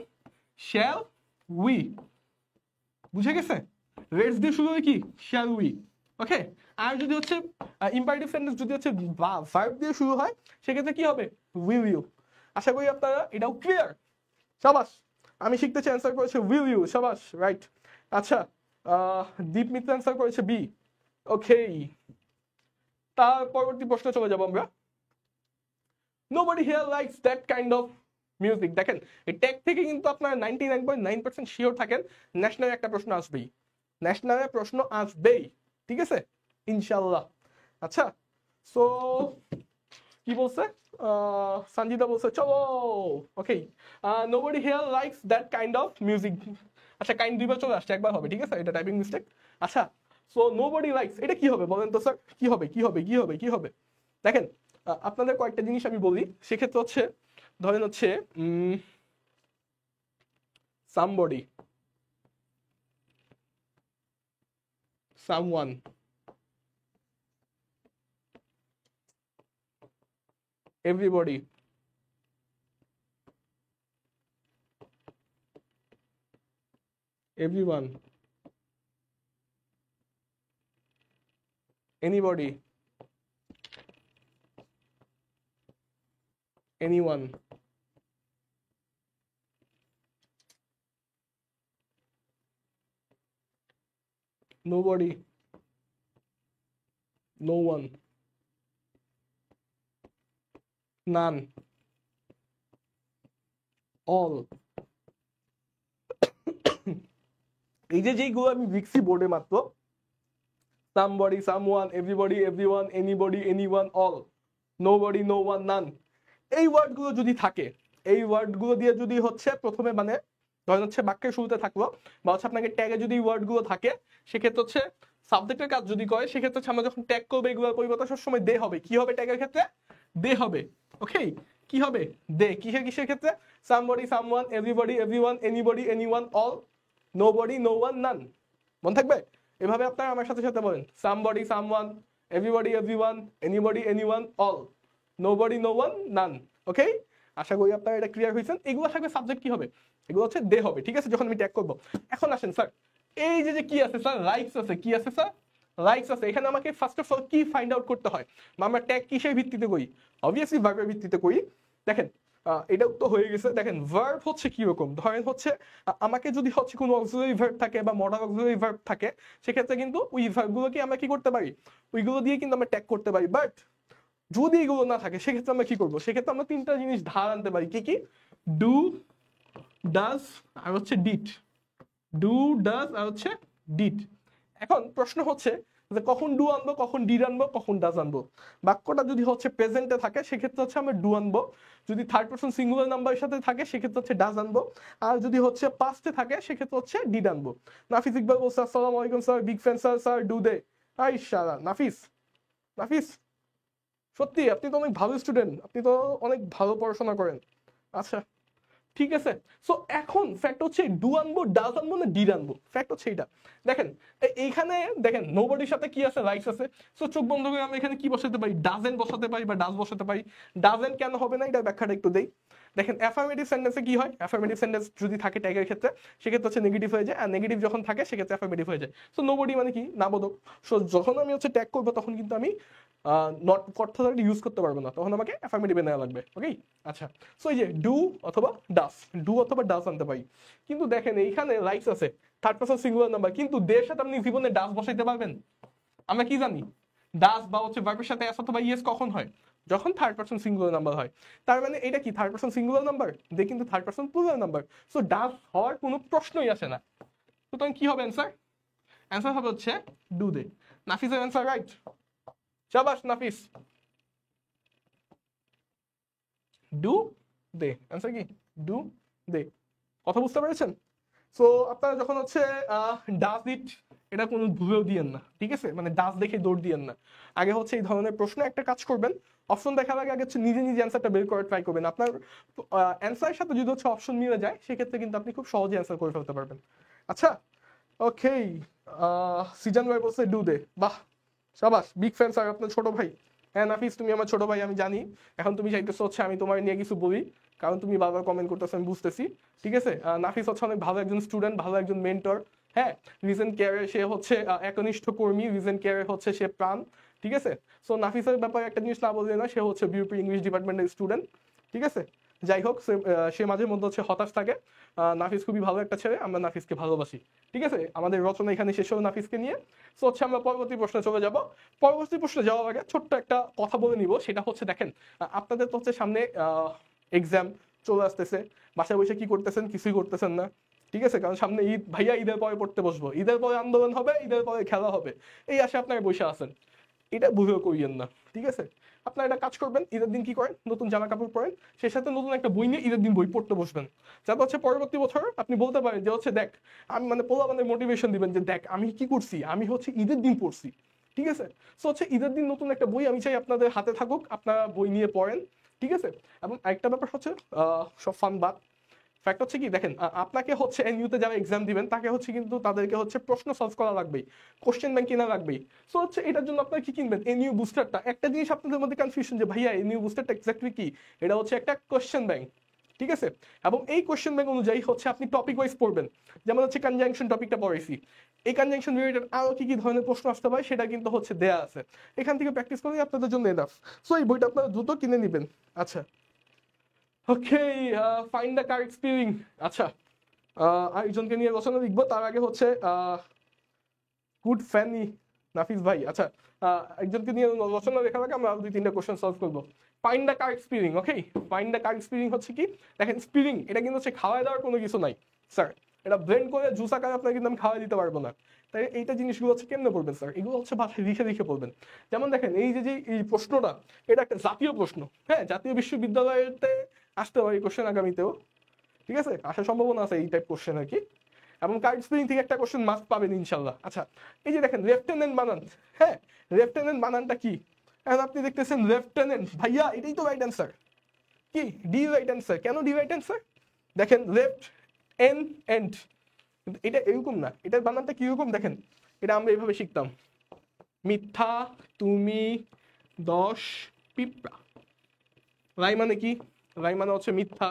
S1: Shall we. বুঝে গেছে? লেটস দিয়ে শুরু হয় কি? Shall we. ওকে, আর যদি হচ্ছে ইম্পারেটিভ সেন্টেন্স যদি হচ্ছে ভার্ব দিয়ে শুরু হয়, সেক্ষেত্রে কি হবে? Will you. আশা করি আপনারা এটাও ক্লিয়ার। সাবাস, আমি শিখতেছি অ্যান্সার করেছে উইল ইউ, সাবাস, রাইট। আচ্ছা, দীপ মিত্র অ্যান্সার করেছে বি। ওকে, তার পরবর্তী প্রশ্ন চলে যাব আমরা। Nobody here likes that kind of music. দেখেন, এই ট্যাগ থেকে কিন্তু আপনারা 99.9% শিওর থাকেন ন্যাশনালে একটা প্রশ্ন আসবেই, ন্যাশনালে প্রশ্ন আসবেই, ঠিক আছে, ইনশাল্লাহ। আচ্ছা, সো কি বলছে সঞ্জিতা? বলছে চলো। Okay, nobody here likes that kind of music. আচ্ছা, কাইন্ড দুইবার চলে আসছে, একবার হবে, ঠিক আছে, এটা টাইপিং মিস্টেক। আচ্ছা, সো নোবডি লাইকস, এটা কি হবে বলেন তো স্যার? কি হবে, কি হবে, কি হবে, কি হবে? দেখেন, আপনাদের কয়েকটা জিনিস আমি বলি, সেক্ষেত্রে হচ্ছে ধরেন হচ্ছে somebody, someone, everybody, everyone, anybody, anyone, nobody, no one, none, all। এই যে যেইগুলো আমি লিখছি বোর্ডে মাত্র, somebody, someone, everybody, everyone, anybody, anyone, all, nobody, no one, none, এই ওয়ার্ডগুলো যদি থাকে, এই ওয়ার্ডগুলো দিয়ে যদি হচ্ছে প্রথমে, মানে ধরেন হচ্ছে বাক্যের শুরুতে থাকলো, বা হচ্ছে আপনাকে ট্যাগে যদি ওয়ার্ডগুলো থাকে, সেক্ষেত্রে হচ্ছে সাবজেক্টের কাজ যদি করে, সেক্ষেত্রে হচ্ছে আমরা যখন ট্যাগ করবো এগুলোর পরিবর্তে সবসময় দে হবে। কি হবে ট্যাগের ক্ষেত্রে? দে হবে। ওকে, কি হবে? দে। কিসের কিসের ক্ষেত্রে? somebody, someone, everybody, everyone, anybody, anyone, all, nobody, no one, none। মনে থাকবে? এভাবে আপনারা আমার সাথে সাথে বলেন, somebody, someone, everybody, everyone, anybody, anyone, all, nobody, no one, none। ওকে, আশা করি আপনারা এটা ক্লিয়ার হয়েছেন। এগুলো থাকবে, সাবজেক্ট কি হবে? এগুলো হচ্ছে দে হবে, ঠিক আছে, যখন আমি ট্যাগ করব। এখন আসেন স্যার, এই যে কি আছে স্যার? লাইকস আছে। কি আছে স্যার? লাইকস আছে। এখানে আমাকে ফার্স্ট অফ অল কি ফাইন্ড আউট করতে হয়, বা আমরা ট্যাগ কিসের ভিত্তিতে করি? অবভিয়াসলি ভার্বের ভিত্তিতে করি। দেখেন, এটাও তো হয়ে গেছে। দেখেন, ভার্ব হচ্ছে কি রকম, ধরেন হচ্ছে আমাকে যদি হচ্ছে কোনো অক্সিলারি ভার্ব থাকে বা মডাল অক্সিলারি ভার্ব থাকে, সেক্ষেত্রে কিন্তু ওই ভার্বগুলোকে আমরা কি করতে পারি? ওইগুলো দিয়ে কিন্তু আমরা ট্যাগ করতে পারি। বাট যদি এগুলো না থাকে, সেক্ষেত্রে আমরা কি করবো? সেক্ষেত্রে আমরা তিনটা জিনিস ধার আনতে পারি। কি কি? ডু, ডাজ, আর হচ্ছে ডিড। ডু, ডাজ, আর হচ্ছে ডিড। এখন প্রশ্ন হচ্ছে যে কখন ডু আনবো, কখন ডিড আনবো, কখন ডাজ আনবো। বাক্যটা যদি হচ্ছে প্রেজেন্টে থাকে সেক্ষেত্রে হচ্ছে আমরা ডু আনবো, যদি থার্ড পারসন সিঙ্গুলার নাম্বারের সাথে থাকে সেক্ষেত্রে হচ্ছে ডাজ আনবো, আর যদি হচ্ছে পাস্টে থাকে সেক্ষেত্রে হচ্ছে ডিড আনবো। নাফিস ইকবাল বলছে আসসালামু আলাইকুম sir, big fan sir, sir do they. I শালা নাফিস, নাফিস সত্যি আপনি তো অনেক ভালো স্টুডেন্ট, আপনি তো অনেক ভালো পড়াশোনা করেন। আচ্ছা ঠিক আছে। সো এখন ফ্যাক্ট হচ্ছে ডু আনবো, ডাজ আনবো না ডিড আনবো, ফ্যাক্ট হচ্ছে এইটা। দেখেন এইখানে দেখেন নোবডির সাথে কি আছে, রাইটস আছে। সো চোখ বন্ধ করে আমি এখানে কি বসাতে পারি, ডাজেন্ট বসাতে পারি বা ডাজ বসাতে পারি। ডাজেন্ট কেন হবে না এটার ব্যাখ্যাটা একটু দেই। দেখেন অ্যাফার্মেটিভ সেন্টেন্সে কি হয়, অ্যাফার্মেটিভ সেন্টেন্স যদি থাকে ট্যাগের ক্ষেত্রে সেক্ষেত্রে হচ্ছে নেগেটিভ হয়ে যায়, আর নেগেটিভ যখন থাকে সেক্ষেত্রে অ্যাফার্মেটিভ হয়ে যায়। সো নোবডি মানে কি, নাবোধক। সো যখন আমি হচ্ছে ট্যাগ করবো তখন কিন্তু আমি নট কথাটা ইউজ করতে পারবো না, তখন আমাকে অ্যাফার্মেটিভে নেওয়া লাগবে। ওকে আচ্ছা। সো এই যে ডু অথবা ডাস, ডু অথবা ডাস আনতে পারি। কিন্তু দেখেন এইখানে রাইটস আছে, থার্ড পারসন সিঙ্গুলার নাম্বার, কিন্তু দের সাথে আপনি জীবনে ডাস বসাইতে পারবেন? আমরা কি জানি ডাস বা হচ্ছে ভার্বের সাথে এস অথবা ইয়েস কখন হয়, যখন থার্ড পারসন সিঙ্গুলার নাম্বার হয়। তার মানে এটা কি third person singular number, they কিন্তু third person plural number. So does হওয়ার কোনো প্রশ্নই আসে না। সুতরাং কি হবে অ্যান্সার? অ্যান্সার হবে হচ্ছে ডু দে। নাফিসের অ্যান্সার রাইট, শাবাশ নাফিস। ডু দে অ্যান্সার কি, ডু দে। কথা বুঝতে পেরেছেন? সো আপনারা যখন হচ্ছে ডাজ ইট এটা কোনো ভুলেও দিয়েন না, ঠিক আছে? মানে ডাজ দেখে দৌড় দিয়েন না। আগে হচ্ছে এই ধরনের প্রশ্ন একটা কাজ করবেন, অপশন দেখার আগে হচ্ছে নিজে নিজে অ্যান্সারটা বের করে ট্রাই করবেন। আপনার অ্যান্সারের সাথে যদি হচ্ছে অপশন মিলে যায় সেক্ষেত্রে কিন্তু আপনি খুব সহজে অ্যান্সার করে ফেলতে পারবেন। আচ্ছা ওকে, সিজন ভাই বলছে ডু দে, বাহ শাবাশ, বিগ ফ্যান স্যার আপনার ছোট ভাই। হ্যাঁ নাফিস তুমি আমার ছোট ভাই আমি জানি, এখন তুমি চাইতেছো হচ্ছে আমি তোমার নিয়ে কিছু বলি, কারণ তুমি বারবার কমেন্ট করতেছো আমি বুঝতেছি। ঠিক আছে, নাফিস হচ্ছে অনেক ভালো একজন স্টুডেন্ট, ভালো একজন মেন্টর। হ্যাঁ, রিজেন্ট কেয়ারে সে হচ্ছে একনিষ্ঠ কর্মী, রিজেন্ট কেয়ারে হচ্ছে সে প্রাণ। ঠিক আছে, সো নাফিসের ব্যাপারে একটা জিনিস না বললে না, সে হচ্ছে বিউপি ইংলিশ ডিপার্টমেন্টের স্টুডেন্ট। ঠিক আছে, যাই হোক সে মাঝে মধ্যে হচ্ছে হতাশ থাকে। নাফিস খুবই ভালো একটা ছেলে, আমরা নাফিসকে ভালোবাসি। ঠিক আছে, আমাদের রচনা এখানে শেষ হলো নাফিসকে নিয়ে। সো হচ্ছে আমরা পরবর্তী প্রশ্নে চলে যাব। পরবর্তী প্রশ্নে যাওয়ার আগে ছোট্ট একটা কথা বলে নিব, সেটা হচ্ছে দেখেন আপনাদের তো হচ্ছে সামনে এক্সাম চলে আসতেছে, বাসায় বসে কি করতেছেন, কিছুই করতেছেন না। ঠিক আছে, কারণ সামনে ঈদ, ভাইয়া ঈদের পরে পড়তে বসবো, ঈদের পরে আন্দোলন হবে, ঈদের পরে খেলা হবে, এই আশা আপনারা বসে আছেন। এটা বুঝেও করিয়েন না। ঠিক আছে, আপনারা একটা কাজ করবেন, ঈদের দিন কি করেন, নতুন জামা কাপড় পরেন, সেই সাথে নতুন একটা বই নিয়ে ঈদের দিন বই পড়তে বসবেন, যাতে হচ্ছে পরবর্তী বছর আপনি বলতে পারেন যে হচ্ছে দেখ, আমি মানে পোলা মানে মোটিভেশন দিবেন যে দেখ আমি কি করছি, আমি হচ্ছে ঈদের দিন পড়ছি। ঠিক আছে, সো হচ্ছে ঈদের দিন নতুন একটা বই আমি চাই আপনাদের হাতে থাকুক, আপনারা বই নিয়ে পড়েন। ঠিক আছে, এবং আরেকটা ব্যাপার হচ্ছে সব ফান বাদ, ফ্যাক্ট হচ্ছে কি দেখেন আপনাকে হচ্ছে এনইউতে যারা এক্সাম দিবেন তাকে হচ্ছে কিন্তু তাদেরকে হচ্ছে প্রশ্ন সলভ করা লাগবেই, কোশ্চেন ব্যাংক কেনা লাগবেই। সো হচ্ছে এটার জন্য আপনারা কি কিনবেন, এনইউ বুস্টারটা। একটা জিনিস আপনাদের মধ্যে কনফিউশন যে ভাইয়া এনইউ বুস্টারটা এক্স্যাক্টলি কি, এটা হচ্ছে একটা কোশ্চেন ব্যাংক। ঠিক আছে, এবং এই কোশ্চেন ব্যাংক অনুযায়ী হচ্ছে আপনি টপিক ওয়াইজ পড়বেন, যেমন হচ্ছে কনজাংশন টপিকটা পড়াইছি, এই কনজাংশন রিলেটেড আরো কি কি ধরনের প্রশ্ন আসতে পারে সেটা কিন্তু হচ্ছে দেয়া আছে, এখান থেকে প্র্যাকটিস করলে আপনাদের জন্য এনাফ। সো এই বইটা আপনারা দ্রুত কিনে নেবেন। আচ্ছা ওকে, ফাইন্ড দ্য কারেক্ট স্পেলিং। আচ্ছা আরেকজনকে নিয়ে রচনা লিখবো, তার আগে হচ্ছে গুড ফ্যানি নাফিস ভাই। আচ্ছা একজনকে নিয়ে রচনা লেখার আগে আমরা দুই তিনটা কোশ্চেন সলভ করবো। Find the correct spelling. Okay, find the correct spelling হচ্ছে কি, দেখেন স্পেলিং এটা কিন্তু হচ্ছে খাওয়াই দেওয়ার কোনো কিছু নাই স্যার, এটা ব্লেন্ড করে জুস আকারে আপনাকে কিন্তু আমি খাওয়াই দিতে পারবো না। তাই এইটা জিনিসগুলো হচ্ছে কেমনে পড়বেন স্যার, এগুলো হচ্ছে ভাষায় লিখে লিখে পড়বেন। যেমন দেখেন এই যে এই প্রশ্নটা, এটা একটা জাতীয় প্রশ্ন, হ্যাঁ জাতীয় বিশ্ববিদ্যালয়তে আসতে পারে এই কোশ্চেন আগামীতেও। ঠিক আছে, আসার সম্ভাবনা আছে এই টাইপ কোশ্চেন আর কি, এবং কারেক্ট স্পেলিং থেকে একটা কোশ্চেন মাস্ট পাবেন ইনশাল্লাহ। আচ্ছা এই যে দেখেন লেফটেন্যান্ট বানান, হ্যাঁ লেফটেন্যান্ট বানানটা কি, এখন আপনি দেখতেছেন লেফটেন্যান্ট, ভাইয়া এটাই তো রাইট অ্যান্সার। কি ডি রাইট অ্যান্সার, কেন ডি রাইট অ্যান্সার, দেখেন লেফট এন এন্ড, কিন্তু এটা এরকম না, এটার বানানটা কিরকম দেখেন, এটা আমরা এইভাবে শিখতাম, মিথ্যা তুমি 10 পিঁপড়া। রাই মানে কি, রাই মানে হচ্ছে মিথ্যা,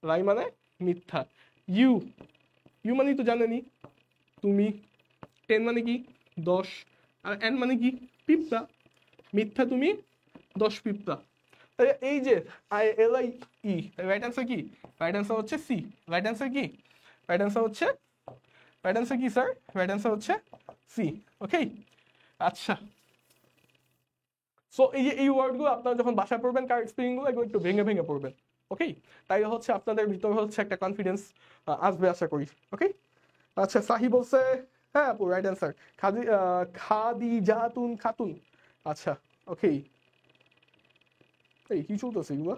S1: রাই মানে মিথ্যা। ইউ, ইউ মানে তো জানেনি, তুমি। 10 মানে কি 10, আর এন মানে কি পিঁপড়া, মিথ্যা তুমি 10 পিঁপড়া। এই যে I L I E, right answer কি, রাইট অ্যান্সার হচ্ছে সি। রাইট অ্যান্সার কি, রাইট অ্যান্সার হচ্ছে, রাইট অ্যান্সার কি স্যার, রাইট অ্যান্সার হচ্ছে সি। ওকে আচ্ছা, সো এই যে এই ওয়ার্ডগুলো আপনারা যখন বাসায় পড়বেন কারেক্ট স্পেলিংগুলো এগুলো একটু ভেঙে ভেঙে পড়বেন। ওকে, তাই হচ্ছে আপনাদের ভিতরে হচ্ছে একটা কনফিডেন্স আসবে আশা করি। ওকে আচ্ছা সাহি বলছে হ্যাঁ আপু, রাইট অ্যান্সার। খাদিজাতুন খাতুন। আচ্ছা, ওকে। এই কি চলতেছে এগুলো?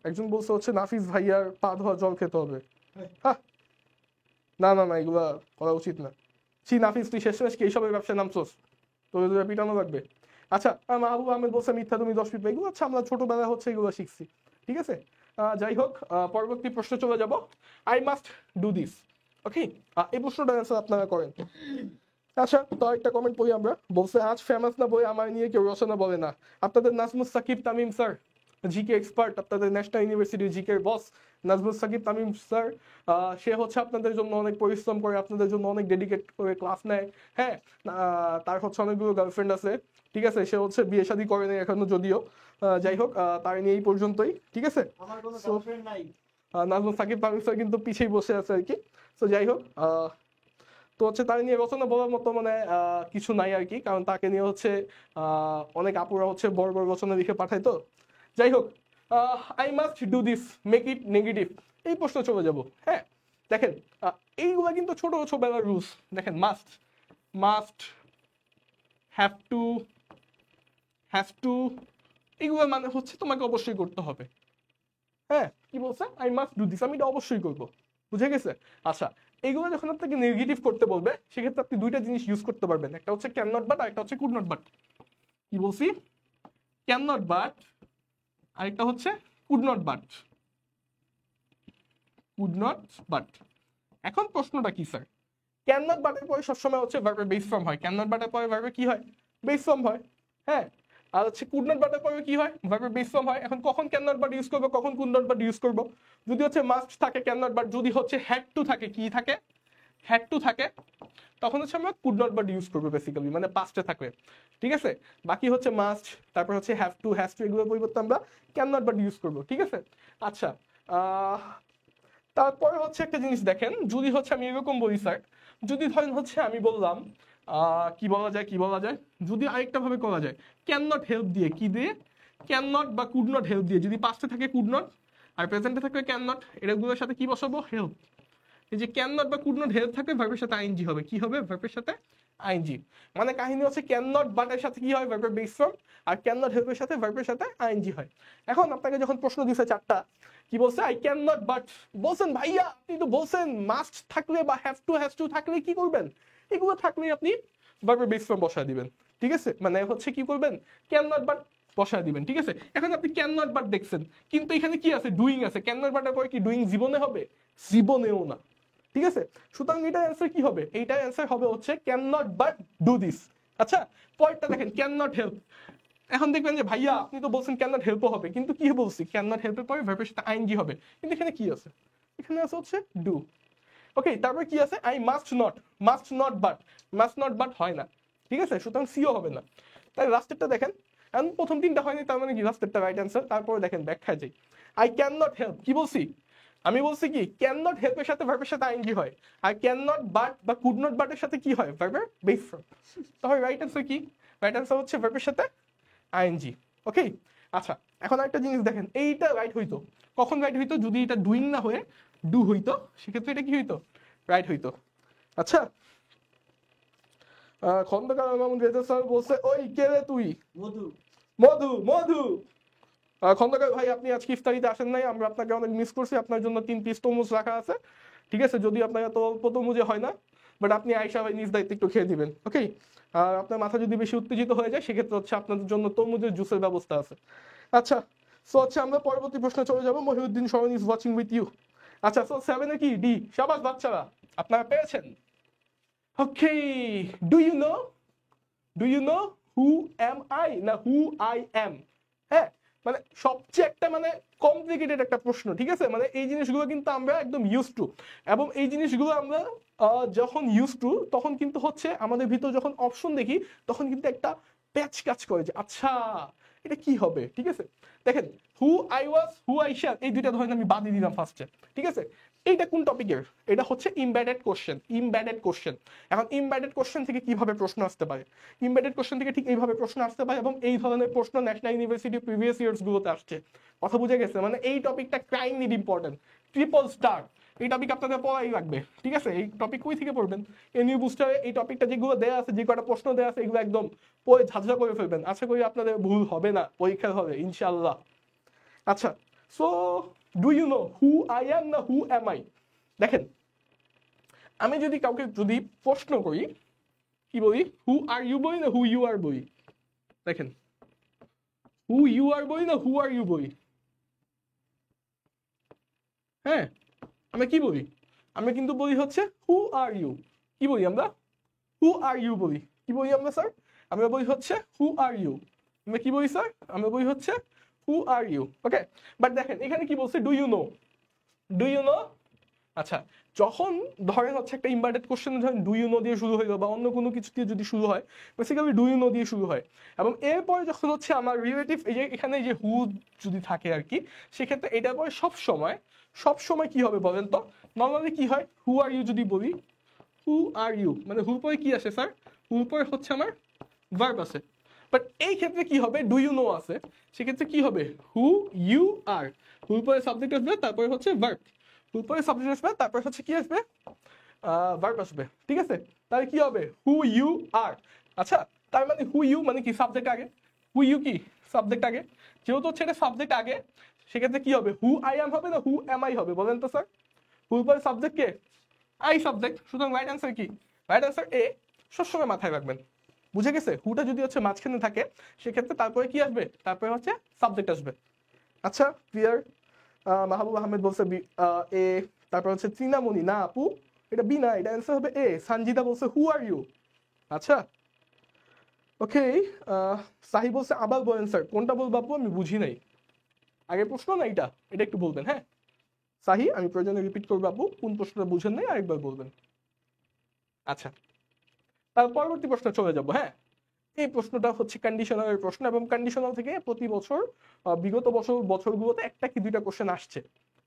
S1: একজন বলছে হচ্ছে নাফিস ভাইয়ার পা ধোয়া জল খেতে হবে। হ্যাঁ, না না না, এগুলা করা উচিত না। নাফিস, তুই শেষমেশ কি এইসবের ব্যবসায় নামছোস? তোদের পিটানো লাগবে। আচ্ছা, মাহবুব আহমেদ বলছে মিথ্যা তুমি 10 ফিট। এগুলো আচ্ছা, আমরা ছোটবেলায় হচ্ছে এগুলো শিখছি, ঠিক আছে। যাই হোক, পরবর্তী প্রশ্ন চলে যাব। I must do this. Okay, এই প্রশ্নটার অ্যান্সার আপনারা করেন। আচ্ছা, তো একটা কমেন্ট পড়ি আমরা। বলছে আজ ফেমাস না বই আমার নিয়ে কেউ রচনা বলে না। আপনাদের Nazmus Sakib Tamim sir, GK expert, আপনাদের national university GK boss Nazmus Sakib Tamim sir, সে হচ্ছে আপনাদের জন্য অনেক পরিশ্রম করে, আপনাদের জন্য অনেক ডেডিকেট করে ক্লাস নেয়। হ্যাঁ, তার হচ্ছে অনেকগুলো গার্লফ্রেন্ড আছে, ঠিক আছে। সে হচ্ছে বিয়ে শাদী করে নাই এখনো যদিও। যাই হোক, তার নিয়ে এই পর্যন্তই, ঠিক আছে। নাজমুস সাকিব তামিম স্যার কিন্তু পিছেই বসে আছে আর কি। তো যাই হোক, তো হচ্ছে তার নিয়ে রচনা বলার মতো মানে কিছু নাই আর কি, কারণ তাকে নিয়ে হচ্ছে অনেক আপুরা হচ্ছে বড় বড় রচনা লিখে পাঠায়। তো যাই হোক, I must do this, make it negative. এই প্রশ্ন চলে যাব। হ্যাঁ, দেখেন, এইগুলা কিন্তু ছোট ছোটবেলার রুলস। দেখেন, must, must, have to, have to, এইগুলো মানে হচ্ছে তোমাকে অবশ্যই করতে হবে। হ্যাঁ, কি বলছে? আই মাস্ট ডু দিস, আমি এটা অবশ্যই করবো। বুঝে গেছে? আচ্ছা, এইগুলো যখন আপনাকে নেগেটিভ করতে বলবে, সেক্ষেত্রে আপনি দুইটা জিনিস ইউজ করতে পারবেন। একটা হচ্ছে ক্যান নট বাট, আর একটা হচ্ছে কুড নট বাট। কি বলছি? ক্যান নট বাট, আরেকটা হচ্ছে could not but. Could not but. এখন প্রশ্নটা কি স্যার? ক্যান নট বাটের পরে সবসময় হচ্ছে ভার্বের বেস ফর্ম হয়। ক্যান নট বাটের পরে ভার্বের কি হয়? বেস ফর্ম হয়। হ্যাঁ, আর হচ্ছে কুড নট বাটের পরে কি হয়? ভার্বের বেস ফর্ম হয়। এখন কখন ক্যান নট বাট ইউজ করবো, কখন কুড নট বাট ইউজ করবো? যদি হচ্ছে মাস্ট থাকে ক্যান নট বাট, যদি হচ্ছে হ্যাড টু থাকে, কি থাকে? হ্যাড টু থাকে, তখন হচ্ছে আমরা কুড নট বাট ইউজ করবো বেসিক্যালি, মানে পাস্টে থাকবে, ঠিক আছে। বাকি হচ্ছে মাস্ট, তারপর হচ্ছে হ্যাভ টু, হ্যাজ টু, এগুলোর পরিবর্তে আমরা ক্যান নট বাট ইউজ করবো, ঠিক আছে। আচ্ছা, তারপরে হচ্ছে একটা জিনিস দেখেন, যদি হচ্ছে আমি এরকম বলি স্যার, যদি ধরেন হচ্ছে আমি বললাম কি বলা যায়, কি বলা যায়, যদি আরেকটা ভাবে করা যায়, ক্যান নট হেল্প দিয়ে, কি দিয়ে? ক্যান নট বা কুড নট হেল্প দিয়ে। যদি পাস্টে থাকে কুড নট আর প্রেজেন্টে থাকবে ক্যান নট, এগুলোর সাথে কি বসাবো? হেল্প। এই যে ক্যান নট বা কুড নট হেল্প থাকবে, ভার্বের সাথে আইএনজি হবে। কি হবে? ভার্বের সাথে আইএনজি। মানে কাহিনী হচ্ছে ক্যান নট বাটের সাথে কি হয়? ভার্বের বেস ফর্ম। আর ক্যান নট হেল্পের সাথে ভার্বের সাথে আইএনজি হয়। এখন আপনাকে যখন প্রশ্ন দিছে চারটা, কি বলছে? I can not but. বলছেন ভাইয়া, আপনি তো বলছেন মাস্ট থাকলে বা হ্যাভ টু, হ্যাজ টু থাকলে কি করবেন? এগুলো থাকলে আপনি ভার্বের বেস ফর্ম বসায় দিবেন, ঠিক আছে। মানে হচ্ছে কি করবেন? ক্যান নট বাট বসায় দিবেন, ঠিক আছে। এখন আপনি ক্যান নট বাট দেখছেন, কিন্তু এখানে কি আছে? ডুইং আছে। ক্যান নট বাটের পরে কি ডুইং জীবনে হবে? জীবনেও না, ঠিক আছে। সুতরাং এটার অ্যান্সার কি হবে? এইটার অ্যান্সার হবে হচ্ছে can not but do this. আচ্ছা, পরেরটা দেখেন, ক্যান নট হেল্প। এখন দেখবেন যে ভাইয়া আপনি তো বলছেন ক্যান নট হেল্পও হবে, কিন্তু কি বলছি? ক্যান নট হেল্পের পরে ভার্বের সাথে আইএনজি হবে, কিন্তু এখানে কি আছে? এখানে আছে হচ্ছে ডু। ওকে, তারপর কি আছে? I must not, must not but, must not but হয় না, ঠিক আছে। সুতরাং সিও হবে না। তাই লাস্টেরটা দেখেন, এখন প্রথম তিনটা হয়নি, তার মানে কি লাস্টেরটা রাইট অ্যান্সার। তারপরে দেখেন ব্যাখ্যা যাই, আই ক্যান নট হেল্প, কি বলছি? আমি বলছি কি ক্যান নট হেল্পের সাথে ভার্বের সাথে আইএনজি হয়, আর ক্যান নট বাট বা কুড নট বাটের সাথে কি হয়? ভার্বের বেস ফর্ম। তাহলে রাইট অ্যান্সার কি? রাইট অ্যান্সার হচ্ছে ভার্বের সাথে আইএনজি। ওকে, আচ্ছা, এখন একটা জিনিস দেখেন, এইটা রাইট হইতো কখন? রাইট হইতো যদি এটা ডুইং না হয়ে ডু হইতো, সেক্ষেত্রে এটা কি হইতো? রাইট হইতো। আচ্ছা, খন্দকার মামুন রেজা স্যার বলছে, ওই কে রে তুই? মধু, মধু, মধু। খন্দকার ভাই, আপনি আজকে ইফতারিতে আসেন নাই, আমরা আপনাকে অনেক মিস করছি। আপনার জন্য 3 পিস তরমুজ রাখা আছে, ঠিক আছে। যদি আপনার এত অল্প তরমুজে হয় না, বাট আপনি আয়সা ভাই নিজ দায়িত্বে একটু খেয়ে দিবেন, ওকে। আর আপনার মাথা যদি বেশি উত্তেজিত হয়ে যায়, সেক্ষেত্রে হচ্ছে আপনাদের জন্য তরমুজের জুসের ব্যবস্থা আছে। আচ্ছা, সো হচ্ছে আমরা পরবর্তী প্রশ্নে চলে যাবো। Mohiuddin Sharan is watching with you. আচ্ছা, সো 7 কি ডি? শাবাশ বাচ্চারা, আপনারা পেয়েছেন। Okay, do you know, do you know who am I, না হু আই এম? হ্যাঁ, মানে সবচেয়ে একটা মানে কমপ্লিকেটেড একটা প্রশ্ন, ঠিক আছে। মানে এই জিনিসগুলো কিন্তু আমরা একদম ইউজ টু, এবং এই জিনিসগুলো আমরা যখন ইউজ টু, তখন কিন্তু হচ্ছে আমাদের ভিতর যখন অপশন দেখি, তখন কিন্তু একটা প্যাচ কাজ করে যে আচ্ছা এটা কি হবে, ঠিক আছে। দেখেন, who I was, who I shall, এই দুইটা ধরেন আমি বাদই দিলাম ফার্স্টে, ঠিক আছে। এইটা কোন টপিকের? এটা হচ্ছে ইমবেডেড কোশ্চেন, ইমবেডেড কোশ্চেন। এখন ইমবেডেড কোশ্চেন থেকে কিভাবে প্রশ্ন আসতে পারে? ইমবেডেড কোশ্চেন থেকে ঠিক এইভাবে প্রশ্ন আসতে পারে, এবং এই ধরনের প্রশ্ন ন্যাশনাল ইউনিভার্সিটি প্রিভিয়াস ইয়ার্স গুলোতে আসছে। কথা বুঝে গেছে? মানে এই টপিকটা crime need important, triple star. এই টপিক আপনাদের পড়াই লাগবে, ঠিক আছে? এই টপিক কই থেকে পড়বেন? এনইউ বুস্টারে এই টপিকটা যেগুলো দেওয়া আছে, যে কটা প্রশ্ন দেওয়া আছে, এগুলো একদম পড়ে ঝাঁঝরা করে ফেলবেন। আশা করি আপনাদের ভুল হবে না পরীক্ষার হলে, ইনশাআল্লাহ। আচ্ছা, so do you know who I am না হু অ্যাম আই? দেখেন, আমি যদি কাউকে যদি প্রশ্ন করি, কি বলি? হু আর ইউ বলি না হু ইউ আর বলি? দেখেন, হু ইউ আর বলি না হু আর ইউ বলি? হ্যাঁ, আমরা কি বলি? আমরা কিন্তু বলি হচ্ছে হু আর ইউ। কি বলি আমরা? হু আর ইউ বলি। কি বলি আমরা স্যার? আমরা বলি হচ্ছে হু আর ইউ। আমরা কি বলি স্যার? আমরা বলি হচ্ছে হু আর ইউ। ওকে, বাট দেখেন এখানে কি বলছে? Do you know? Do you know? আচ্ছা, যখন ধরেন হচ্ছে একটা ইম্পর্টেন্ট কোশ্চেন ধরেন ডু ইউ নো দিয়ে শুরু হইলো বা অন্য কোনো কিছু দিয়ে যদি শুরু হয়, বেসিক্যালি ডু ইউ নো দিয়ে শুরু হয়। এবং এরপরে যখন হচ্ছে আমার রিলেটিভ, এই যে এখানে যে হু যদি থাকে আর কি, সেক্ষেত্রে এটার পরে সব সময় কি হবে বলেন তো? নর্মালি কি হয়? হু আর ইউ যদি বলি, হু আর ইউ মানে হুর পরে কি আসে স্যার? হুর পরে হচ্ছে আমার ভার্ব আছে। বাট এই ক্ষেত্রে কি হবে? ডু ইউ নো আছে, সেক্ষেত্রে কি হবে? হু ইউ আর, হুর পরে সাবজেক্ট আসবে, তারপরে হচ্ছে ভার্ব। হুর পরে সাবজেক্ট আসবে, তারপরে হচ্ছে কি আসবে? ভার্ব আসবে, ঠিক আছে? তাহলে কি হবে? Who you are. আচ্ছা, তার মানে হু ইউ মানে কি? সাবজেক্ট আগে। হু ইউ কি? সাবজেক্ট আগে। যেহেতু হচ্ছে এটা সাবজেক্ট আগে, সেক্ষেত্রে কি হবে? হু আই অ্যাম হবে না হু এম আই হবে বলেন তো স্যার? হুর পরে সাবজেক্ট কে? I subject. সুতরাং রাইট অ্যান্সার কি? রাইট অ্যান্সার এ। সবসময় মাথায় রাখবেন, বুঝে গেছে? হুটা যদি হচ্ছে মাঝখানে থাকে, সেক্ষেত্রে তারপরে কি আসবে? তারপরে হচ্ছে সাবজেক্ট আসবে। আচ্ছা, ক্লিয়ার? মাহবুব আহমেদ বলছে এ, তারপর হচ্ছে তৃণামণি না আপু, এটা বি না, এটা অ্যান্সার হবে এ। সঞ্জিদা বলছে হু আর ইউ। আচ্ছা, ওকে। সাহি বলছে আবার বলেন স্যার, কোনটা বলবো আপু? আমি বুঝি নাই। আগের প্রশ্ন না এটা? এটা একটু বলবেন হ্যাঁ সাহি, আমি প্রয়োজনে রিপিট করবো আপু, কোন প্রশ্নটা বুঝেন নাই আরেকবার বলবেন। আচ্ছা, তার পরবর্তী প্রশ্ন চলে যাব। হ্যাঁ, এই প্রশ্নটা হচ্ছে কন্ডিশনালের প্রশ্ন, এবং কন্ডিশনাল থেকে প্রতি বছর বিগত বছরগুলোতে একটা কি দুইটা কোশ্চেন আসছে,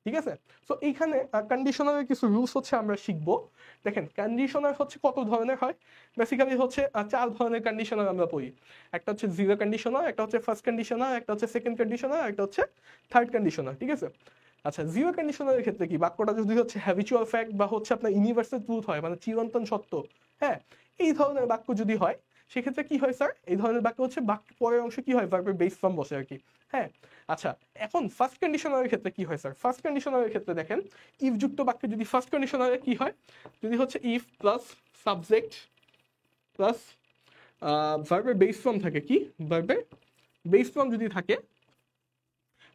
S1: ঠিক আছে? সো এইখানে কন্ডিশনালের কিছু রুলস হচ্ছে আমরা শিখবো। দেখেন, কন্ডিশনার হচ্ছে কত ধরনের হয়? বেসিক্যালি হচ্ছে 4 ধরনের কন্ডিশনার আমরা পড়ি। একটা হচ্ছে জিরো কন্ডিশনার, একটা হচ্ছে ফার্স্ট কন্ডিশনার, একটা হচ্ছে সেকেন্ড কন্ডিশনার, একটা হচ্ছে থার্ড কন্ডিশনার, ঠিক আছে? আচ্ছা, জিরো কন্ডিশনারের ক্ষেত্রে কি? বাক্যটা যদি হচ্ছে হ্যাবিচুয়াল ফ্যাক্ট বা হচ্ছে আপনার ইউনিভার্সাল ট্রুথ হয়, মানে চিরন্তন সত্য, হ্যাঁ, এই ধরনের বাক্য যদি হয়, সেক্ষেত্রে কি হয় স্যার? এই ধরনের বাক্য হচ্ছে বাক্য পরের অংশ কি হয়? ভার্বের বেস ফর্ম বসে আর কি। হ্যাঁ, আচ্ছা, এখন ফার্স্ট কন্ডিশনারের ক্ষেত্রে কি হয় স্যার? ফার্স্ট কন্ডিশনারের ক্ষেত্রে দেখেন, ইফ যুক্ত বাক্যে যদি ফার্স্ট কন্ডিশনারে কি হয়? যদি হচ্ছে ইফ প্লাস সাবজেক্ট প্লাস ভার্বের বেস ফর্ম থাকে, কি ভার্বের বেস ফর্ম যদি থাকে,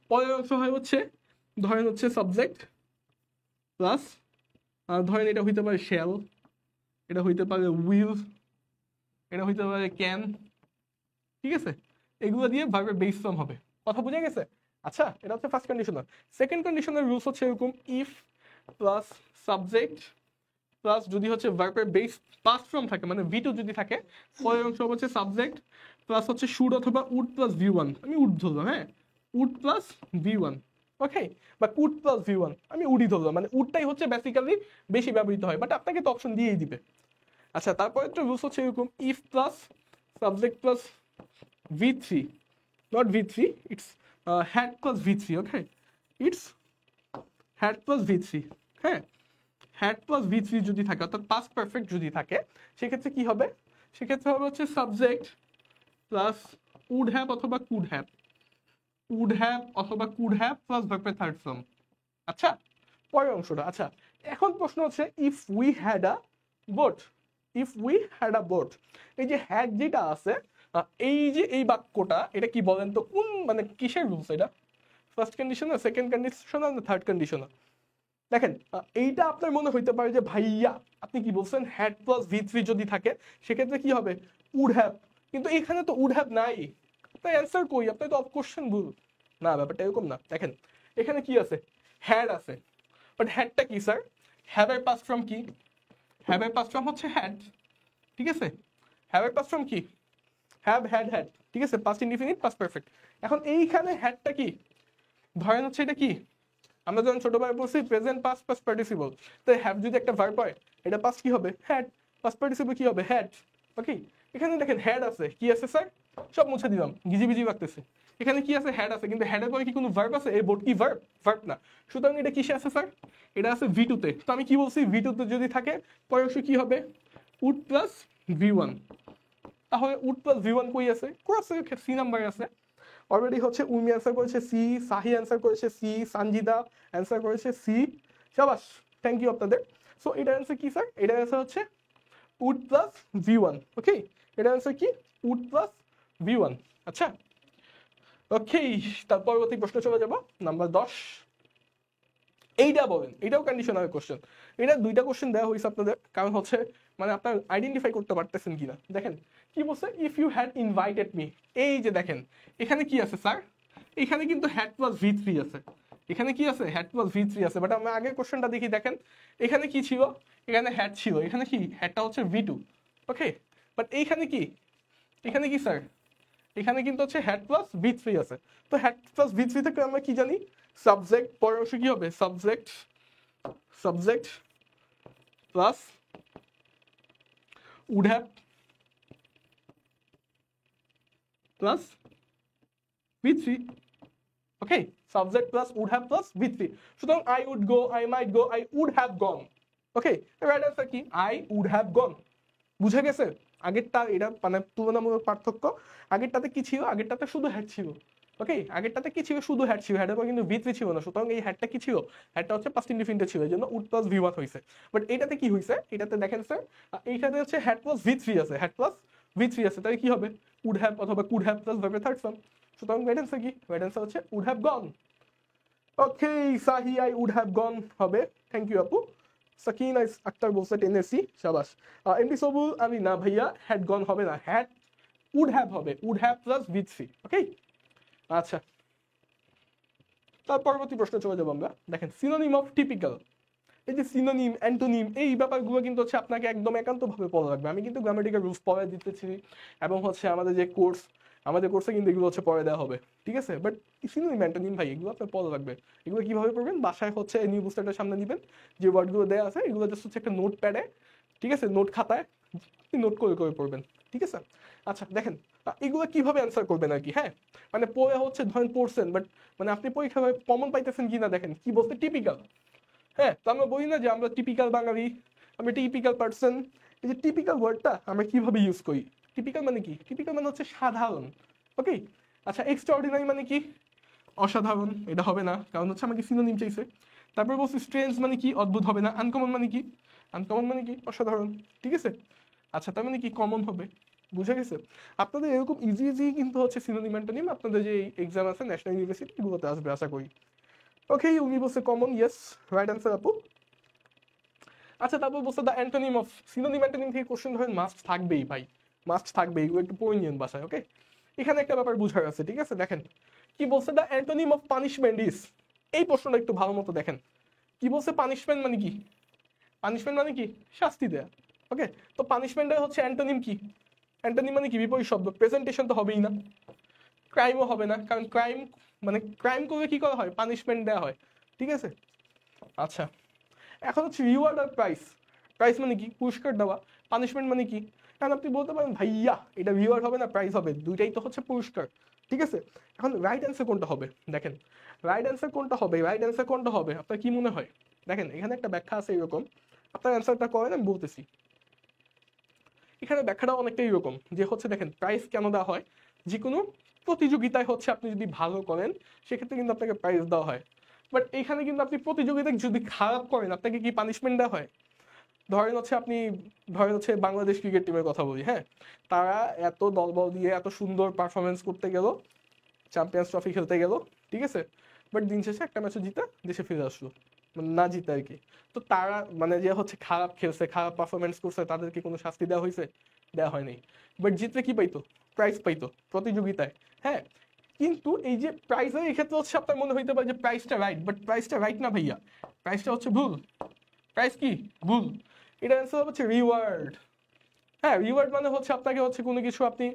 S1: পরের অংশ হয় হচ্ছে ধরেন হচ্ছে সাবজেক্ট প্লাস ধরেন এটা হইতে পারে শ্যাল, এটা হইতে পারে উইল, এটা হইতে পারে ক্যান, ঠিক আছে? এগুলো দিয়ে ভার্বের বেস ফর্ম হবে। কথা বুঝে গেছে? আচ্ছা, এটা হচ্ছে first conditioner. Second conditioner rules হচ্ছে এরকম, ইফ প্লাস সাবজেক্ট প্লাস যদি হচ্ছে ভার্বের বেস পাস্ট ফর্ম থাকে, মানে ভি টু যদি থাকে, পরের অংশ হচ্ছে সাবজেক্ট প্লাস হচ্ছে শুড অথবা উড প্লাস ভি ওয়ান। আমি উড ধরলাম, হ্যাঁ, উড প্লাস ভি ওয়ান, ওকে, বা কুড প্লাস ভি ওয়ান, আমি উডই ধরলাম, মানে উডটাই হচ্ছে বেসিক্যালি বেশি ব্যবহৃত হয়, বাট আপনাকে তো অপশন দিয়েই দিবে। আচ্ছা, তারপরে একটা রুলস হচ্ছে এরকম, if plus subject plus V3, not V3, it's had plus V3, okay? It's had plus V3, হ্যাঁ, had plus V3 যদি থাকে, অর্থাৎ past perfect যদি থাকে, সেক্ষেত্রে কি হবে? সেক্ষেত্রে হবে হচ্ছে সাবজেক্ট প্লাস would have অথবা could have, would have অথবা could have প্লাস ভার্বের থার্ড ফর্ম। আচ্ছা, পরের অংশটা। আচ্ছা, এখন প্রশ্ন হচ্ছে if we had a boat, if we had a boat, এই যে হ্যাড যেটা আছে, এই যে এই বাক্যটা, এটা কি বলেন তো? কোন মানে কিসের রুলস এটা? ফার্স্ট কন্ডিশনার, সেকেন্ড কন্ডিশনার না থার্ড কন্ডিশনার? দেখেন, এইটা আপনার মনে হইতে পারে যে ভাইয়া আপনি কি বলছেন, হ্যাড প্লাস V3 যদি থাকে, সেক্ষেত্রে কি হবে? Would have. কিন্তু এখানে তো উড হ্যাভ নাই, তাই অ্যান্সার কই? আপনি তো অফ কোশ্চেন ভুল। না, ব্যাপারটা এরকম না। দেখেন, এখানে কি আছে? হ্যাড আছে, বাট হ্যাডটা কি স্যার? হ্যাভের পাস্ট ফর্ম কি? হ্যাভের পাস্ট ফর্ম হচ্ছে হ্যাড, ঠিক আছে? হ্যাভের পাস্ট ফর্ম কি? হ্যাভ, হ্যাড, হ্যাড, ঠিক আছে? Past indefinite, past perfect. এখন এইখানে হ্যাডটা কি? ধরেন হচ্ছে এটা কি? আমরা যখন ছোটবেলায় বলছি প্রেজেন্ট পাস্ট পাস্ট পার্টিসিপল, তো হ্যাভ যদি একটা ভার্ব হয়, এটা পাস্ট কি হবে? হ্যাড। পাস্ট পার্টিসিপল কি হবে? হ্যাড। ওকে, এখানে দেখেন হ্যাড আছে, কি আছে স্যার? সব মুছে দিলাম, গিজিবিজি লাগতেছে। এখানে কি আছে হ্যাড আছে, কিন্তু হ্যাডের পরে কি কোনো ভার্ব আছে? এই বোর্ড কি ভার্ব? ভার্ব না। সুতরাং এটা কিসে আছে স্যার? এটা আছে ভি টুতে। তো আমি কি বলছি, ভি টুতে যদি থাকে পরে অবশ্যই কি হবে, উড প্লাস ভি ওয়ান। তাহলে উড প্লাস ভি ওয়ান কই আছে? আছে সি নাম্বারে আছে অলরেডি। হচ্ছে উর্মি অ্যান্সার করেছে সি, সাহি অ্যান্সার করেছে সি, সানজিদা অ্যান্সার করেছে সি। শাবাশ, থ্যাংক ইউ আপনাদের। সো এটার অ্যান্সার কি স্যার? এটার অ্যান্সার হচ্ছে would plus V one. Okay, এটার অ্যান্সার কি? Would plus V one. আচ্ছা, ওকে, তার পরবর্তী প্রশ্ন চলে যাব, নাম্বার 10। এইটা বলেন, এটাও কন্ডিশনাল কোশ্চেন। এটা দুইটা কোশ্চেন দেওয়া হয়েছে আপনাদের, কারণ হচ্ছে মানে আপনার আইডেন্টিফাই করতে পারতেছেন কিনা। দেখেন কি বলছে, if you had invited me. এই যে দেখেন এখানে কি আছে স্যার, এখানে কিন্তু হ্যাড প্লাস ভি থ্রি আছে। এখানে কি আছে? হ্যাড প্লাস ভি থ্রি আছে। বাট আমরা আগের কোশ্চেনটা দেখি, দেখেন এখানে কি ছিল, এখানে হ্যাড ছিল, এখানে কি হ্যাডটা হচ্ছে ভি টু। ওকে, বাট এইখানে কি, এখানে কি স্যার, এখানে কিন্তু হচ্ছে হ্যাড প্লাস ভি থ্রি আছে। তো হ্যাড প্লাস ভি থ্রি থেকে আমরা কি জানি, সাবজেক্ট পরে অবশ্যই কি হবে, subject, subject plus would have plus V three. Okay, subject plus would have plus V three. সুতরাং I would go, I might go, I would have gone. Okay, right answer কি, আই উড হ্যাভ গন। বুঝে গেছে? আগেরটা এটা মানে তুলনামূলক পার্থক্য। আগেরটাতে কি ছিল, আগেরটাতে শুধু হ্যাড ছিল। ওকে, আগেরটাতে কি ছিল, শুধু হ্যাড ছিল, হ্যাডের পর কিন্তু ভি থ্রি ছিল না। সুতরাং এই হ্যাডটা কি ছিল, হ্যাডটা হচ্ছে পাস্ট ইনডিফিনিটে ছিল, এই জন্য উড প্লাস ভি ওয়ান হয়েছে। বাট এইটাতে কি হয়েছে, এটাতে দেখেন স্যার, এইটাতে হচ্ছে হ্যাড প্লাস ভি থ্রি আছে, হ্যাড প্লাস ভি থ্রি আছে, তাহলে কি হবে, উড হ্যাভ অথবা কুড হ্যাভ প্লাস ভার্বের থার্ড ফর্ম। সুতরাং রাইট অ্যান্সার কি, রাইট অ্যান্সার হচ্ছে উড হ্যাভ গন। ওকে, সাহি আই উড হ্যাভ গন হবে। থ্যাংক ইউ আপু। সাকিনা আক্তার বলছে টেনেসি, শাবাশ। এমডি সবুল আমি না ভাইয়া, হ্যাড গন হবে না, হ্যাড উড হ্যাভ হবে, would have plus V three. Okay, আচ্ছা, তার পরবর্তী প্রশ্ন চলে যাবো আমরা। দেখেন সিনোনিম অফ টিপিক্যাল, এই যে সিনোনিম, অ্যান্টোনিম, এই ব্যাপারগুলো কিন্তু হচ্ছে আপনাকে একদম একান্তভাবে পড়া লাগবে। আমি কিন্তু গ্রামাটিক্যাল রুলস পড়াই দিতেছি, এবং হচ্ছে আমাদের যে কোর্স, আমাদের কোর্সে কিন্তু এগুলো হচ্ছে পড়ে দেওয়া হবে, ঠিক আছে। বাট সিনোনিম, অ্যান্টোনিম ভাই এগুলো আপনার পড়া লাগবে। এগুলো কিভাবে পড়বেন, বাসায় হচ্ছে নিউ বুস্টারটার সামনে দিবেন, যে ওয়ার্ডগুলো দেওয়া আছে এগুলো জাস্ট হচ্ছে একটা নোট প্যাডে, ঠিক আছে, নোট খাতায় নোট করে করে পড়বেন, ঠিক আছে। আচ্ছা দেখেন এগুলো কিভাবে অ্যান্সার করবেন আর কি, হ্যাঁ, মানে পড়ে হচ্ছে ধরেন পড়ছেন, বাট মানে আপনি পরীক্ষা কমন পাইতেছেন কিনা। দেখেন কি বলতে, টিপিক্যাল। হ্যাঁ, তো আমরা বলি না যে আমরা টিপিক্যাল বাঙালি, আমরা টিপিক্যাল পার্সন। এই যে টিপিক্যাল ওয়ার্ডটা আমরা কিভাবে ইউজ করি, টিপিক্যাল মানে কি, টিপিক্যাল মানে হচ্ছে সাধারণ। ওকে, আচ্ছা, এক্সট্রাঅর্ডিনারি মানে কি, অসাধারণ, এটা হবে না, কারণ হচ্ছে আমাকে সিনোনিম চাইছে। তারপর বলছি স্ট্রেঞ্জ মানে কি, অদ্ভুত হবে না। আনকমন মানে কি, আনকমন মানে কি, অসাধারণ, ঠিক আছে। আচ্ছা, তার মানে কি, কমন হবে। বুঝে গেছে? আপনাদের এরকম ইজি ইজি কিন্তু হচ্ছে সিনোনিম অ্যান্টোনিম আপনাদের যে এক্সাম আছে ন্যাশনাল ইউনিভার্সিটি এগুলোতে আসবে আশা করি। ওকে, উনি বলছে কমন, ইয়েস, রাইট অ্যান্সার আপু। আচ্ছা, তারপর বলছে the antonym of, synonym antonym থেকে কোশ্চেন ধরেন মাস্ট থাকবেই ভাই, মাস্ট থাকবেই, এগুলো একটু পড়ে নিন বাসায়। ওকে, এখানে একটা ব্যাপার বুঝার আছে, ঠিক আছে। দেখেন কি বলছে, the antonym of punishment is, এই প্রশ্নটা একটু ভালো মতো দেখেন কি বলছে। পানিশমেন্ট মানে কি, পানিশমেন্ট মানে কি, শাস্তি দেয়া। ওকে, তো পানিশমেন্টের হচ্ছে অ্যান্টোনিম কি, অ্যান্টোনিম মানে কি, বিপরীত শব্দ। প্রেজেন্টেশন তো হবেই না, ক্রাইমও হবে না, কারণ ক্রাইম মানে ক্রাইম করলে কি করা হয়, পানিশমেন্ট দেওয়া হয়, ঠিক আছে। আচ্ছা, এখন হচ্ছে রিওয়ার্ড আর প্রাইস। প্রাইস মানে কি, পুরস্কার দেওয়া। পানিশমেন্ট মানে কি, কারণ আপনি বলতে পারেন ভাইয়া এটা রিওয়ার্ড হবে না প্রাইস হবে, দুইটাই তো হচ্ছে পুরস্কার, ঠিক আছে। এখন রাইট অ্যান্সার কোনটা হবে, দেখেন রাইট অ্যান্সার কোনটা হবে, রাইট অ্যান্সার কোনটা হবে আপনার কি মনে হয়। দেখেন এখানে একটা ব্যাখ্যা আছে এরকম, আপনার অ্যান্সারটা করেন, আমি বলতেছি। এখানে ব্যাখ্যাটা অনেকটা এরকম যে হচ্ছে দেখেন প্রাইস কেন দেওয়া হয়, যে কোনো প্রতিযোগিতায় হচ্ছে আপনি যদি ভালো করেন সেক্ষেত্রে কিন্তু আপনাকে প্রাইজ দেওয়া হয়। বাট এখানে কিন্তু আপনি প্রতিযোগিতায় যদি খারাপ করেন আপনাকে কি পানিশমেন্ট দেওয়া হয়। ধরেন হচ্ছে আপনি, ধরেন হচ্ছে বাংলাদেশ ক্রিকেট টিমের কথা বলি, হ্যাঁ, তারা এত দলবল দিয়ে এত সুন্দর পারফরমেন্স করতে গেল, চ্যাম্পিয়ন্স ট্রফি খেলতে গেল, ঠিক আছে, বাট দিন শেষে একটা ম্যাচও জিতে দেশে ফিরে আসলো, মানে না জিতে আর কি। তো তারা মানে যে হচ্ছে খারাপ খেলছে, খারাপ পারফরমেন্স করছে, তাদেরকে কোনো শাস্তি দেওয়া হয়েছে, দেওয়া হয়নি। বাট জিতলে কি পাইতো, প্রাইজ পাইতো প্রতিযোগিতায়, হ্যাঁ। কিন্তু এই যে প্রাইজের এক্ষেত্রে হচ্ছে আপনার মনে হইতে পারে যে প্রাইসটা রাইট, বাট প্রাইসটা রাইট না ভাইয়া, প্রাইসটা হচ্ছে ভুল। প্রাইস কি, ভুল। এটা অ্যান্সার হচ্ছে রিওয়ার্ড। হ্যাঁ, রিওয়ার্ড মানে হচ্ছে আপনাকে হচ্ছে কোনো কিছু আপনি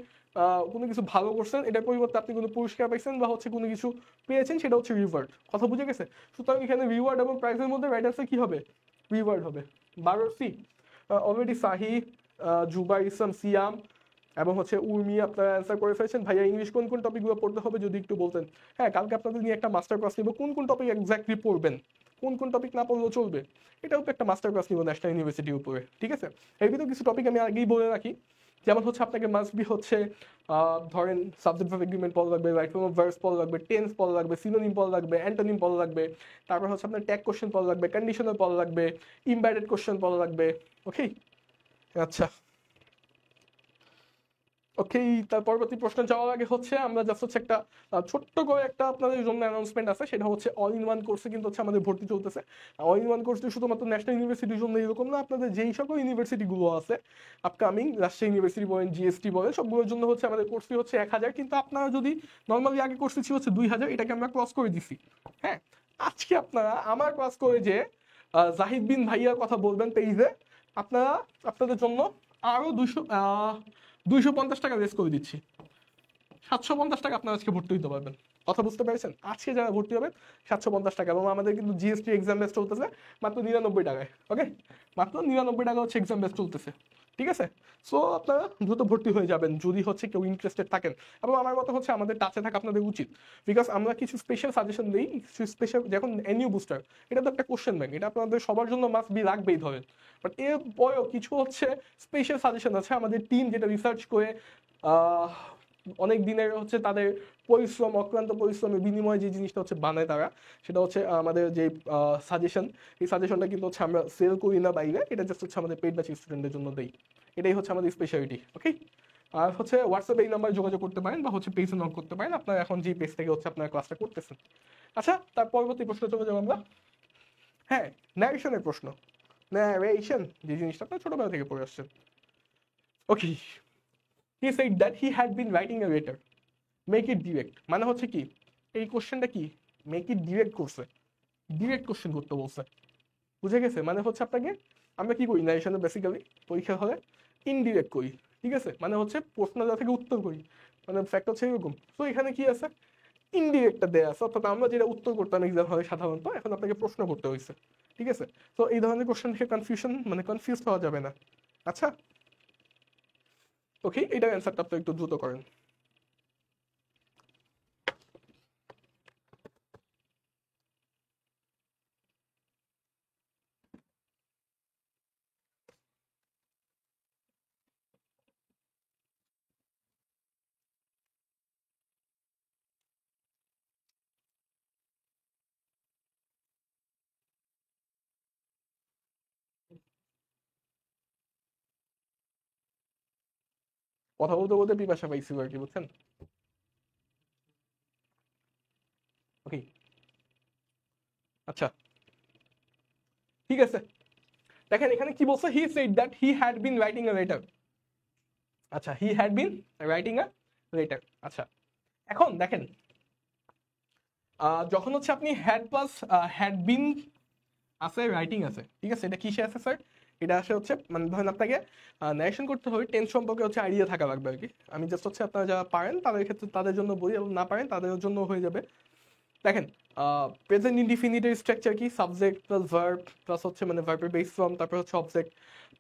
S1: কোনো কিছু ভালো করছেন, এটার পরিবর্তে আপনি কোনো পুরস্কার পাইছেন বা হচ্ছে কোনো কিছু পেয়েছেন, সেটা হচ্ছে রিওয়ার্ড। কথা বুঝে গেছে? সুতরাং এখানে রিওয়ার্ড এবং প্রাইজের মধ্যে রাইট অ্যান্সার কি হবে, রিওয়ার্ড হবে। 12 সি। অলরেডি সাহি, জুবাই ইসলাম, সিয়াম, এবং হচ্ছে উর্মি আপনারা অ্যান্সার করে ফেলেছেন। ভাইয়া ইংলিশ কোন কোন টপিকগুলো পড়তে হবে যদি একটু বলতেন। হ্যাঁ, কালকে আপনাদের নিয়ে একটা মাস্টার ক্লাস নিব, কোন কোন টপিক এক্স্যাক্টলি পড়বেন, কোন কোন টপিক না পড়লেও চলবে, এটাও তো একটা মাস্টার ক্লাস নিব ন্যাশনাল ইউনিভার্সিটির উপরে, ঠিক আছে। এর ভিতরে কিছু টপিক আমি আগেই বলে রাখি, যেমন হচ্ছে আপনাকে মাস্ট বি হচ্ছে ধরেন সাবজেক্ট ভার্ব এগ্রিমেন্ট পড়া লাগবে, রাইট ফর্ম অফ ভার্বস পড়া লাগবে, টেন্স পড়া লাগবে, সিনোনিম পড়া লাগবে, অ্যান্টোনিম পড়া লাগবে, তারপর হচ্ছে আপনার ট্যাগ কোশ্চেন পড়া লাগবে, কন্ডিশনাল পড়া লাগবে, ইমব্যাডেড কোশ্চেন পড়া লাগবে। ওকে, আচ্ছা ওকে। তার পরবর্তী প্রশ্ন যাওয়ার আগে হচ্ছে আমরা জাস্ট হচ্ছে একটা ছোট্ট করে একটা আপনাদের জন্য অ্যানাউন্সমেন্ট আছে, সেটা হচ্ছে অল ইন ওয়ান কোর্সে কিন্তু হচ্ছে আমাদের ভর্তি চলতেছে। অল ইন ওয়ান কোর্সটি শুধুমাত্র ন্যাশনাল ইউনিভার্সিটির জন্য এরকম না, আপনাদের যেই সকল ইউনিভার্সিটিগুলো আছে আপকামিং, রাজশাহী ইউনিভার্সিটি বলেন, জিএসটি বলেন, সবগুলোর জন্য হচ্ছে আমাদের কোর্সটি হচ্ছে 1000, কিন্তু আপনারা যদি নর্মালি আগে কোর্সটি ছিল হচ্ছে 2000, এটাকে আমরা ক্রস করে দিছি। হ্যাঁ, আজকে আপনারা আমার ক্লাস করে যে জাহিদ বিন ভাইয়ার কথা বলবেন পেজে, আপনারা আপনাদের জন্য আরো 250 টাকা রেস করে দিচ্ছি, 750 টাকা আপনারা আজকে ভর্তি হতে পারবেন। কথা বুঝতে পেরেছেন? আজকে যারা ভর্তি হবেন 750 টাকা, এবং আমাদের কিন্তু জিএসটি এক্সাম বেস চলতেছে মাত্র 99 টাকায়। ওকে, মাত্র 99 টাকা হচ্ছে এক্সাম বেস চলতেছে, ঠিক আছে। সো আপনারা দ্রুত ভর্তি হয়ে যাবেন যদি হচ্ছে কেউ ইন্টারেস্টেড থাকেন, এবং আমার মতো হচ্ছে আমাদের টাচে থাকা আপনাদের উচিত, বিকজ আমরা কিছু স্পেশাল সাজেশন দিই, স্পেশাল যখন এনইউ বুস্টার, এটা তো একটা কোশ্চেন ব্যাংক, এটা আপনাদের সবার জন্য মাস্ট বি রাখবেই ধরেন, বাট এর পরেও কিছু হচ্ছে স্পেশাল সাজেশন আছে আমাদের টিম যেটা রিসার্চ করে অনেক দিনের হচ্ছে তাদের পরিশ্রম, অক্লান্ত পরিশ্রমের বিনিময়ে যে জিনিসটা হচ্ছে বানায় তারা, সেটা হচ্ছে আমাদের যে সাজেশন, এই সাজেশনটা কিন্তু হচ্ছে আমরা সেল করি না বাইরে, এটা জাস্ট হচ্ছে আমাদের পেইড ব্যাচ স্টুডেন্টদের জন্য দেই, এটাই হচ্ছে আমাদের স্পেশালিটি। ওকে, আর হচ্ছে হোয়াটসঅ্যাপে এই নাম্বার যোগাযোগ করতে পারেন বা হচ্ছে পেজে নক করতে পারেন, আপনারা এখন যে পেজ থেকে হচ্ছে আপনারা ক্লাসটা করতেছেন। আচ্ছা, তার পরবর্তী প্রশ্ন চলে যাবো আমরা। হ্যাঁ, ন্যারেশনের প্রশ্ন, ন্যারেশন যে জিনিসটা আপনারা ছোটবেলা থেকে পড়ে আসছেন। ওকে, he said that he had been writing a letter, make it direct, মানে হচ্ছে কি এই কোশ্চেনটা কি, মেক ইট ডিরেক্ট করছে, ডিরেক্ট কোশ্চেন করতে বলছে, বুঝে গেছে? মানে হচ্ছে আপনাকে আমরা কি করি ন্যারেশনে বেসিক্যালি পরীক্ষা হলে ইনডিরেক্ট করি, ঠিক আছে, মানে হচ্ছে প্রশ্নটা থেকে উত্তর করি, মানে ফ্যাক্ট হচ্ছে এরকম। তো এখানে কি আছে, ইনডিরেক্টটা দেয়া আছে, অর্থাৎ আমরা যেটা উত্তর করতাম এক্সাম হলে সাধারণত, এখন আপনাকে প্রশ্ন করতে হয়েছে, ঠিক আছে। তো এই ধরনের কোশ্চেন থেকে কনফিউজ হওয়া যাবে না। আচ্ছা ওকে, এটার অ্যান্সারটা আপনি একটু দ্রুত করেন। কথা বলতে বলতে পিপাসা পাইছি আর কি, বুঝছেন? ওকে, আচ্ছা ঠিক আছে। দেখেন এখানে কি বলছে, he said that he had been writing a letter. আচ্ছা, he had been writing a letter. আচ্ছা, এখন দেখেন যখন হচ্ছে আপনি হ্যাড প্লাস হ্যাড বিন আছে, রাইটিং আছে, ঠিক আছে, এটা কিসে আছে স্যার? এটা আসে হচ্ছে মানে ধরেন আপনাকে ন্যারেশন করতে হবে, টেন্স সম্পর্কে হচ্ছে আইডিয়া থাকা লাগবে আর কি। আমি জাস্ট হচ্ছে আপনারা যারা পারেন তাদের ক্ষেত্রে তাদের জন্য বলি, এবং না পারেন তাদের জন্য হয়ে যাবে। দেখেন প্রেজেন্ট ইনডিফিনিটের স্ট্রাকচার কি, সাবজেক্ট প্লাস ভার্ব প্লাস হচ্ছে মানে ভার্বের বেস ফর্ম, তারপর হচ্ছে অবজেক্ট।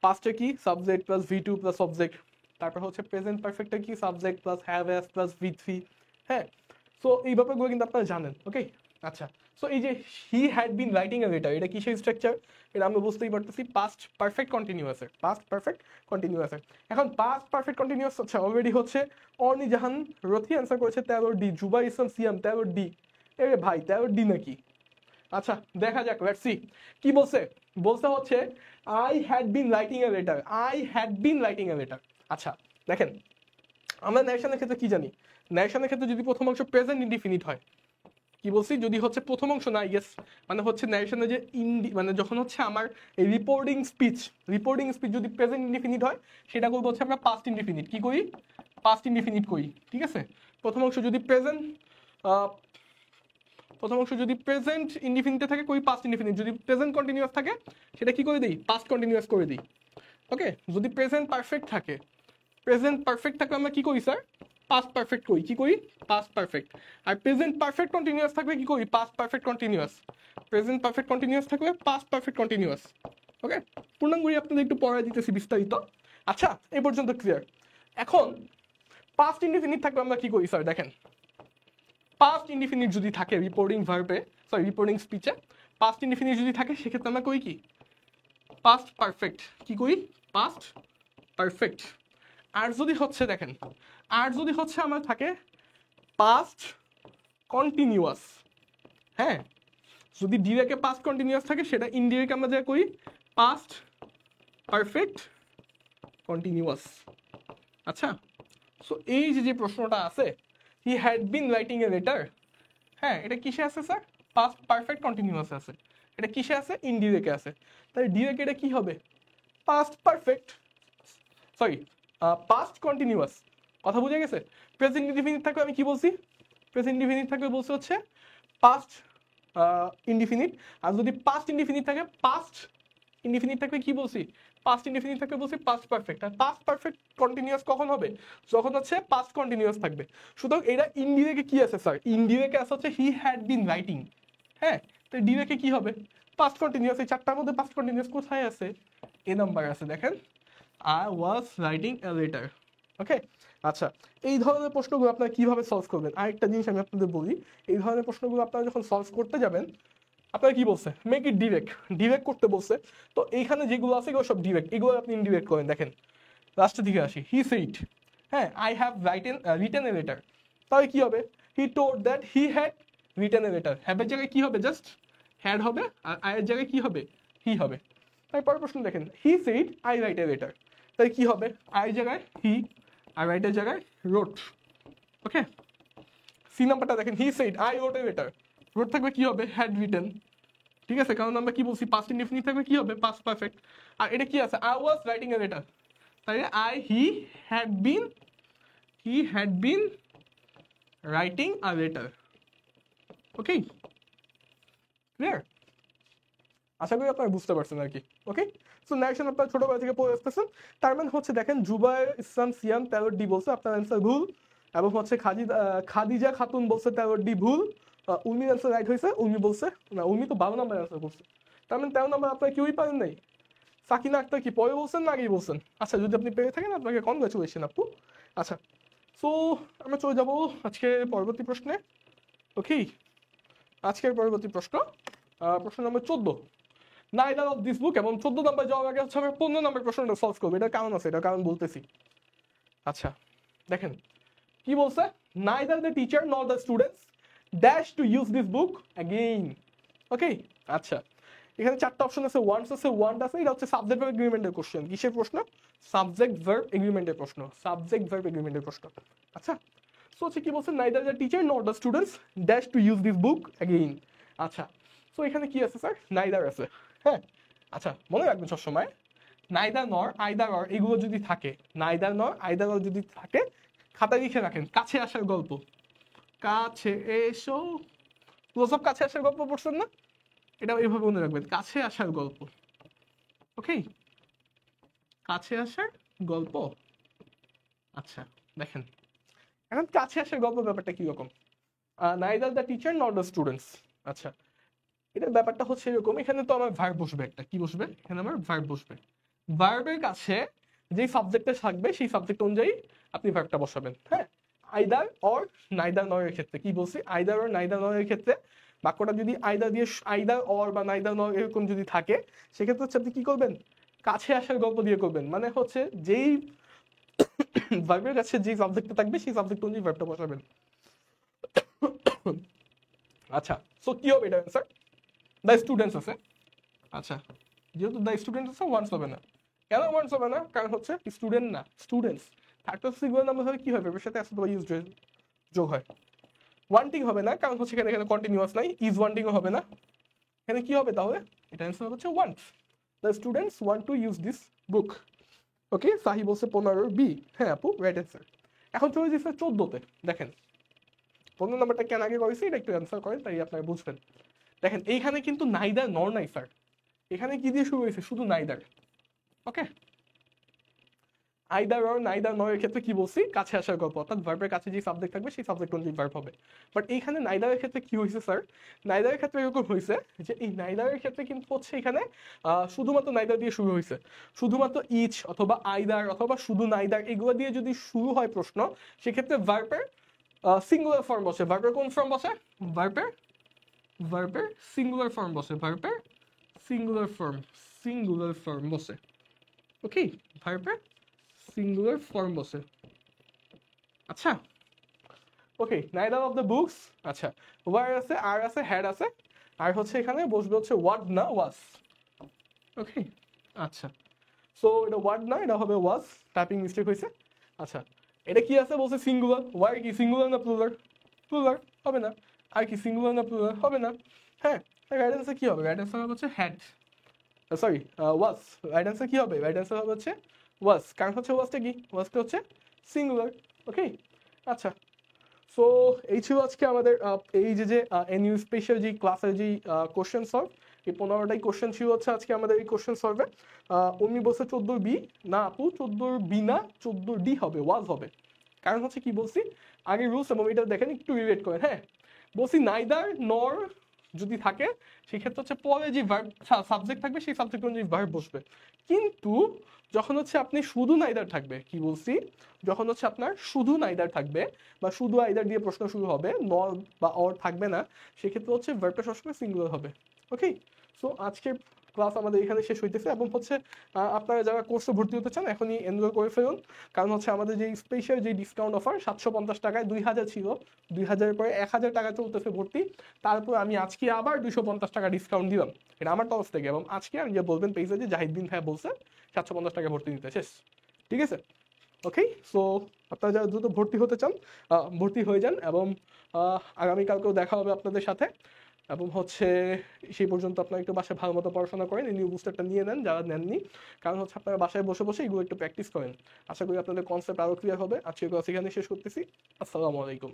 S1: পাস্টের কি, subject plus V2 plus object. তারপর হচ্ছে প্রেজেন্ট পারফেক্টের কি, subject plus have S plus V3। হ্যাঁ, সো এই ব্যাপারগুলো কিন্তু আপনারা জানেন। ওকে, আচ্ছা, সো এই যে হি had been writing a letter, এটা কিসের স্ট্রাকচার? এটা আমরা বুঝতেই পারতেছি পাস্ট পারফেক্ট কন্টিনিউয়াসের, পাস্ট পারফেক্ট কন্টিনিউয়াসের। এখন পাস্ট পারফেক্ট কন্টিনিউয়াস হচ্ছে অলরেডি হচ্ছে অর্নি জাহান রথি অ্যান্সার করেছে 13D, জুবাই ইসলাম সিয়াম 13D। এরে ভাই 13D নাকি? আচ্ছা দেখা যাক, লেটস সি কি বলছে। বলতে হচ্ছে I had been writing a letter, I had been writing a letter. আচ্ছা দেখেন, আমরা ন্যারেশনের ক্ষেত্রে কি জানি, ন্যারেশনের ক্ষেত্রে যদি প্রথম অংশ প্রেজেন্ট ইনডিফিনিট হয়, কি বলছি, যদি হচ্ছে প্রথম অংশ না, ইয়েস, মানে হচ্ছে ন্যারেশনে যে মানে যখন হচ্ছে আমার এই রিপোর্টিং স্পিচ যদি প্রেজেন্ট ইনডিফিনিট হয়, সেটা করবো হচ্ছে আমরা পাস্ট ইনডিফিনিট কি করি, পাস্ট ইনডিফিনিট করি, ঠিক আছে। প্রথম অংশ যদি প্রেজেন্ট ইনডিফিনিটে থাকে কই পাস্ট ইনডিফিনিট, যদি প্রেজেন্ট কন্টিনিউয়াস থাকে সেটা কি করে দিই, পাস্ট কন্টিনিউয়াস করে দিই। ওকে, যদি প্রেজেন্ট পারফেক্ট থাকে, থাকলে আমরা কি করি স্যার, পাস্ট পারফেক্ট করি, কি করি, পাস্ট পারফেক্ট। আর প্রেজেন্ট পারফেক্ট কন্টিনিউয়াস থাকলে কি করি, past perfect continuous. Present perfect continuous থাকলে পাস্ট পারফেক্ট কন্টিনিউয়াস। ওকে, পূর্ণাঙ্গুড়ি আপনাদের একটু পড়া দিতেছি বিস্তারিত। আচ্ছা, এই পর্যন্ত ক্লিয়ার? এখন পাস্ট ইনডিফিনিট থাকলে আমরা কি করি স্যার? দেখেন, পাস্ট ইনডিফিনিট যদি থাকে রিপোর্টিং ভার্বে, সরি রিপোর্টিং স্পিচে পাস্ট ইনডিফিনিট যদি থাকে সেক্ষেত্রে আমরা করি কি? Past perfect. কি করি? Past perfect. আর যদি হচ্ছে দেখেন, আর যদি হচ্ছে আমার থাকে পাস্ট কন্টিনিউয়াস, হ্যাঁ, যদি ডিরেক্টে পাস্ট কন্টিনিউয়াস থাকে সেটা ইনডিরেক্ট আমরা যা করি পাস্ট পারফেক্ট কন্টিনিউয়াস। আচ্ছা, সো এই যে প্রশ্নটা আছে, হি had been writing a letter, হ্যাঁ, এটা কিসে আছে স্যার? পাস্ট পারফেক্ট কন্টিনিউয়াস আছে। এটা কিসে আছে? ইনডিরেক্টে আছে। তাই ডিরেক্ট এটা কি হবে? Past perfect, sorry past continuous. কথা বুঝে গেছে? প্রেজেন্ট ইনডিফিনিট থাকলে আমি কি বলছি? প্রেজেন্ট ইনডিফিনিট থাকলে বলছে হচ্ছে পাস্ট ইনডিফিনিট। আর যদি পাস্ট ইনডিফিনিট থাকে, পাস্ট ইনডিফিনিট থাকলে কি বলছি? পাস্ট ইনডিফিনিট থাকলে বলছি পাস্ট পারফেক্ট। আর পাস্ট পারফেক্ট কন্টিনিউয়াস কখন হবে? যখন হচ্ছে পাস্ট কন্টিনিউয়াস থাকবে। সুতরাং এটা ইনডিরেক্টে কি আছে স্যার? ইনডিরেক্টে আছে হচ্ছে হি হ্যাড বিন রাইটিং, হ্যাঁ, তো ডিরেক্টে কি হবে? Past continuous. এই চারটার মধ্যে পাস্ট কন্টিনিউয়াস কোথায় আছে? এ নাম্বার আছে, দেখেন, I was writing a letter. Okay, আচ্ছা, এই ধরনের প্রশ্নগুলো আপনারা কিভাবে সলভ করবেন? আরেকটা জিনিস আমি আপনাদের বলি, এই ধরনের প্রশ্নগুলো আপনারা যখন সলভ করতে যাবেন, আপনারা কি বলছে? মেক ইট ডিরেক্ট, ডিরেক্ট করতে বলছে। তো এইখানে যেগুলো আছে এগুলো সব ডিরেক্ট, এগুলো আপনি ইনডিরেক্ট করেন। দেখেন লাস্টের দিকে আসি, হি সেইড, হ্যাঁ, I have written a letter, তাহলে কি হবে? He told that he had written a letter. হ্যাভের জায়গায় কি হবে? জাস্ট হ্যাড হবে, আর আয়ের জায়গায় কি হবে? হি হবে। তারপর প্রশ্ন দেখেন, he said I write a letter, তাই কি হবে? আয়ের জায়গায় হি, আর রাইটের জায়গায় রোট। ওকে, সি নাম্বারটা দেখেন, he said I wrote a letter, wrote থাকবে কি হবে? Had written. ঠিক আছে, কারণ আমরা কি বলছি? পাস্ট ইনডিফিনিট থাকবে কি হবে? Past perfect. আর এটা কি আছে? I was writing a letter, তাই he had been writing a letter. Okay, clear? আশা করি আপনারা বুঝতে পারছেন আর কি। ওকে, সো নারেশন আপনারা ছোটবেলা থেকে পড়ে আসতেছেন। তার মানে হচ্ছে দেখেন, জুবায়ের ইসলাম সিয়াম 13 বলছে, আপনার অ্যান্সার ভুল। এবং হচ্ছে খাদিজা খাতুন বলছে 13 ভুল। উর্মির অ্যান্সার রাইট হয়েছে। উর্মি বলছে না, উর্মি তো 12 নম্বর অ্যান্সার করছে। তার মানে 13 নম্বর আপনারা কেউই পারেন নাই। সাকিনা আক্তার কি পরে বলছেন না আগেই বলছেন? আচ্ছা, যদি আপনি পেরে থাকেন আপনাকে কনগ্রাচুলেশন আপু। আচ্ছা, সো আমরা চলে যাবো আজকের পরবর্তী প্রশ্নে। ওকে, আজকের পরবর্তী প্রশ্ন, প্রশ্ন নম্বর 14, নাইদার অফ দিস বুক। এবং 14 নম্বর যাওয়ার আগে হচ্ছে আমরা 15 নম্বর প্রশ্নটা সলভ করবো। এটার কারণ আছে, এটার কারণ বলতেছি। আচ্ছা, দেখেন কি বলছে, neither the teacher nor the students dash to use this book again. Okay, আচ্ছা, এখানে চারটা অপশন আছে, ওয়ান্স আছে, ওয়ান্ট আছে। এটা হচ্ছে সাবজেক্ট ভার্ব এগ্রিমেন্টের কোশ্চেন। কিসের প্রশ্ন? সাবজেক্ট ভার্ব এগ্রিমেন্টের প্রশ্ন, সাবজেক্ট ভার্ব এগ্রিমেন্টের প্রশ্ন। আচ্ছা, সো হচ্ছে কি বলছে, neither the teacher nor the students dash to use this book again. আচ্ছা, সো এখানে কি আছে স্যার? নাইদার আছে, হ্যাঁ। আচ্ছা, মনে রাখবেন সবসময়, নাইদার নর আইদার অর এগুলো যদি থাকে, নাইদার নর আইদার অর যদি থাকে, খাতায় লিখে রাখেন কাছে আসার গল্প। কাছে এসো, সব কাছে আসার গল্প পড়ছেন না? এটা এইভাবে মনে রাখবেন, কাছে আসার গল্প। ওকে, কাছে আসার গল্প। আচ্ছা, দেখেন এখন কাছে আসার গল্প ব্যাপারটা কিরকম? Neither the teacher not the students. আচ্ছা, এটার ব্যাপারটা হচ্ছে এরকম, এখানে তো আমার ভার্ব বসবে একটা। কি বসবে? এখানে আমার ভার্ব বসবে। ভার্বের কাছে যেই সাবজেক্টটা থাকবে সেই সাবজেক্ট অনুযায়ী আপনি ভার্বটা বসাবেন। হ্যাঁ, আইদার অর নাইদার নর এর ক্ষেত্রে কি বলছি? আইদার অর নাইদার নর এর ক্ষেত্রে বাক্যটা যদি আইদার দিয়ে, আইদার অর বা নাইদার নর এরকম যদি থাকে, সেক্ষেত্রে হচ্ছে আপনি কি করবেন? কাছে আসার গল্প দিয়ে করবেন। মানে হচ্ছে যেই ভার্বের কাছে যে সাবজেক্টটা থাকবে সেই সাবজেক্ট অনুযায়ী ভার্বটা বসাবেন। আচ্ছা, সো কি হবে এটা অ্যান্সার? দ্য স্টুডেন্টস আছে। আচ্ছা, যেহেতু দ্য স্টুডেন্টস আছে, ওয়ান্স হবে না। কেন ওয়ান্স হবে না? কারণ হচ্ছে স্টুডেন্ট না, students. Third person singular number হলে কি হয়? ভার্বের সাথে আসলে ইউজ যোগ হয়। ওয়ান্টিং হবে না, কারণ হচ্ছে এখানে কন্টিনিউয়াস নাই। ইজ ওয়ান্টিংও হবে না। এখানে কি হবে তাহলে? এটা অ্যান্সার হচ্ছে wants. The students want to use this book. Okay, Sahi বলছে 15 বি। হ্যাঁ আপু, রাইট অ্যান্সার। এখন চলে যাচ্ছে 14তে। দেখেন 15 নম্বরটা কেন আগে করেছি এটা একটু অ্যান্সার করেন, তাই আপনারা বুঝবেন। দেখেন এইখানে কিন্তু নাইদার নর নাই স্যার, এখানে কি দিয়ে শুরু হয়েছে? শুধু neither. Okay, either or neither নর এর ক্ষেত্রে কি বলছি, কাছে আসার গল্প, অর্থাৎ ভার্বের কাছে যে সাবজেক্ট থাকবে সেই সাবজেক্ট অনুযায়ী ভার্ব হবে। বাট এইখানে নাইদারের ক্ষেত্রে কি হয়েছে স্যার, নাইদারের ক্ষেত্রে এরকম হয়েছে যে এই নাইদারের ক্ষেত্রে কিন্তু হচ্ছে এখানে শুধুমাত্র নাইদার দিয়ে শুরু হয়েছে, শুধুমাত্র ইচ অথবা আইদার অথবা শুধু নাইদার এগুলো দিয়ে যদি শুরু হয় প্রশ্ন, সেক্ষেত্রে ভার্বের সিঙ্গুলার ফর্ম বসে। ভার্বের কোন ফর্ম বসে, ভার্বের সিঙ্গুলার ফর্ম বসে, ভার্বের সিঙ্গুলার ফর্ম বসে। ওকে, ভার্বের সিঙ্গুলার ফর্ম বসে। আচ্ছা, ওকে, নাইদার অফ দ্য বুকস, আচ্ছা ওয়ার আছে, আর আছে, হ্যাড আছে, আর হচ্ছে এখানে বসবে হচ্ছে ওয়াজ না ওয়াজ। ওকে, আচ্ছা, সো এটা ওয়ার্ড না, এটা হবে ওয়াজ, টাইপিং মিস্টেক হয়েছে। আচ্ছা, এটা কি আছে বলছে সিঙ্গুলার, ওয়ার কি সিঙ্গুলার না প্লুরাল, প্লুরাল হবে না। আর কি সিঙ্গুলার না প্লুরাল হবে না। হ্যাঁ, রাইট অ্যান্সার কি হবে, রাইট অ্যান্সার হবে হচ্ছে had, sorry was. Right answer কি হবে, রাইট অ্যান্সার হবে হচ্ছে ওয়াজ, কারণ হচ্ছে ওয়াজটা কি, ওয়াজটা হচ্ছে সিঙ্গুলার। ওকে, আচ্ছা, সো এই ছিল আজকে আমাদের এই যে এনইউ স্পেশাল যে ক্লাসের যে কোশ্চেন সলভ, এই 15টাই কোশ্চেন ছিল হচ্ছে আজকে আমাদের এই কোশ্চেন সলভে। উনি বলছে 14 বি, না আপু 14 বি না 14 ডি হবে, ওয়াজ হবে। কারণ হচ্ছে কি বলছি আগে রুলস এবং এটা দেখেন একটু রিলেট করেন। হ্যাঁ, বলছি নাইদার নর যদি থাকে সেক্ষেত্রে হচ্ছে পরে যে ভার্ব সাবজেক্ট থাকবে সেই সাবজেক্ট অনুযায়ী ভার্ব বসবে। কিন্তু যখন হচ্ছে আপনি শুধু নাইদার থাকবে, কি বলছি, যখন হচ্ছে আপনার শুধু নাইদার থাকবে বা শুধু আইদার দিয়ে প্রশ্ন শুরু হবে, নর বা অর থাকবে না, সেক্ষেত্রে হচ্ছে ভার্বটা সবসময় সিঙ্গুলার হবে। ওকে, সো আজকের ক্লাস আমাদের এখানে শেষ হইতেছে এবং হচ্ছে আপনারা যারা কোর্সে ভর্তি হতে চান এখনই এনরোল করে ফেলুন। কারণ হচ্ছে আমাদের যে স্পেশাল যে ডিসকাউন্ট অফার 750 টাকায় 2000 ছিল, 2000 পরে 1000 টাকা চলতেছে ভর্তি, তারপর আমি আজকে আবার 250 টাকা ডিসকাউন্ট দিলাম, এটা আমার তরফ থেকে। এবং আজকে আমি যে বলবেন পেজে যে জাহিদ্দিন ভাই বলছে 750 টাকা ভর্তি দিতে শেষ, ঠিক আছে। ওকে, সো আপনারা যারা দ্রুত ভর্তি হতে চান ভর্তি হয়ে যান এবং আগামীকালকেও দেখা হবে আপনাদের সাথে। এবং হচ্ছে সেই পর্যন্ত আপনারা একটু বাসায় ভালো মতো পড়াশোনা করেন, এই নিউ বুস্টারটা নিয়ে নেন যারা নেননি, কারণ হচ্ছে আপনারা বাসায় বসে বসে এগুলো একটু প্র্যাকটিস করেন। আশা করি আপনাদের কনসেপ্ট আরও ক্লিয়ার হবে। আজকের ক্লাস এখানে শেষ করতেছি। আসসালামু আলাইকুম।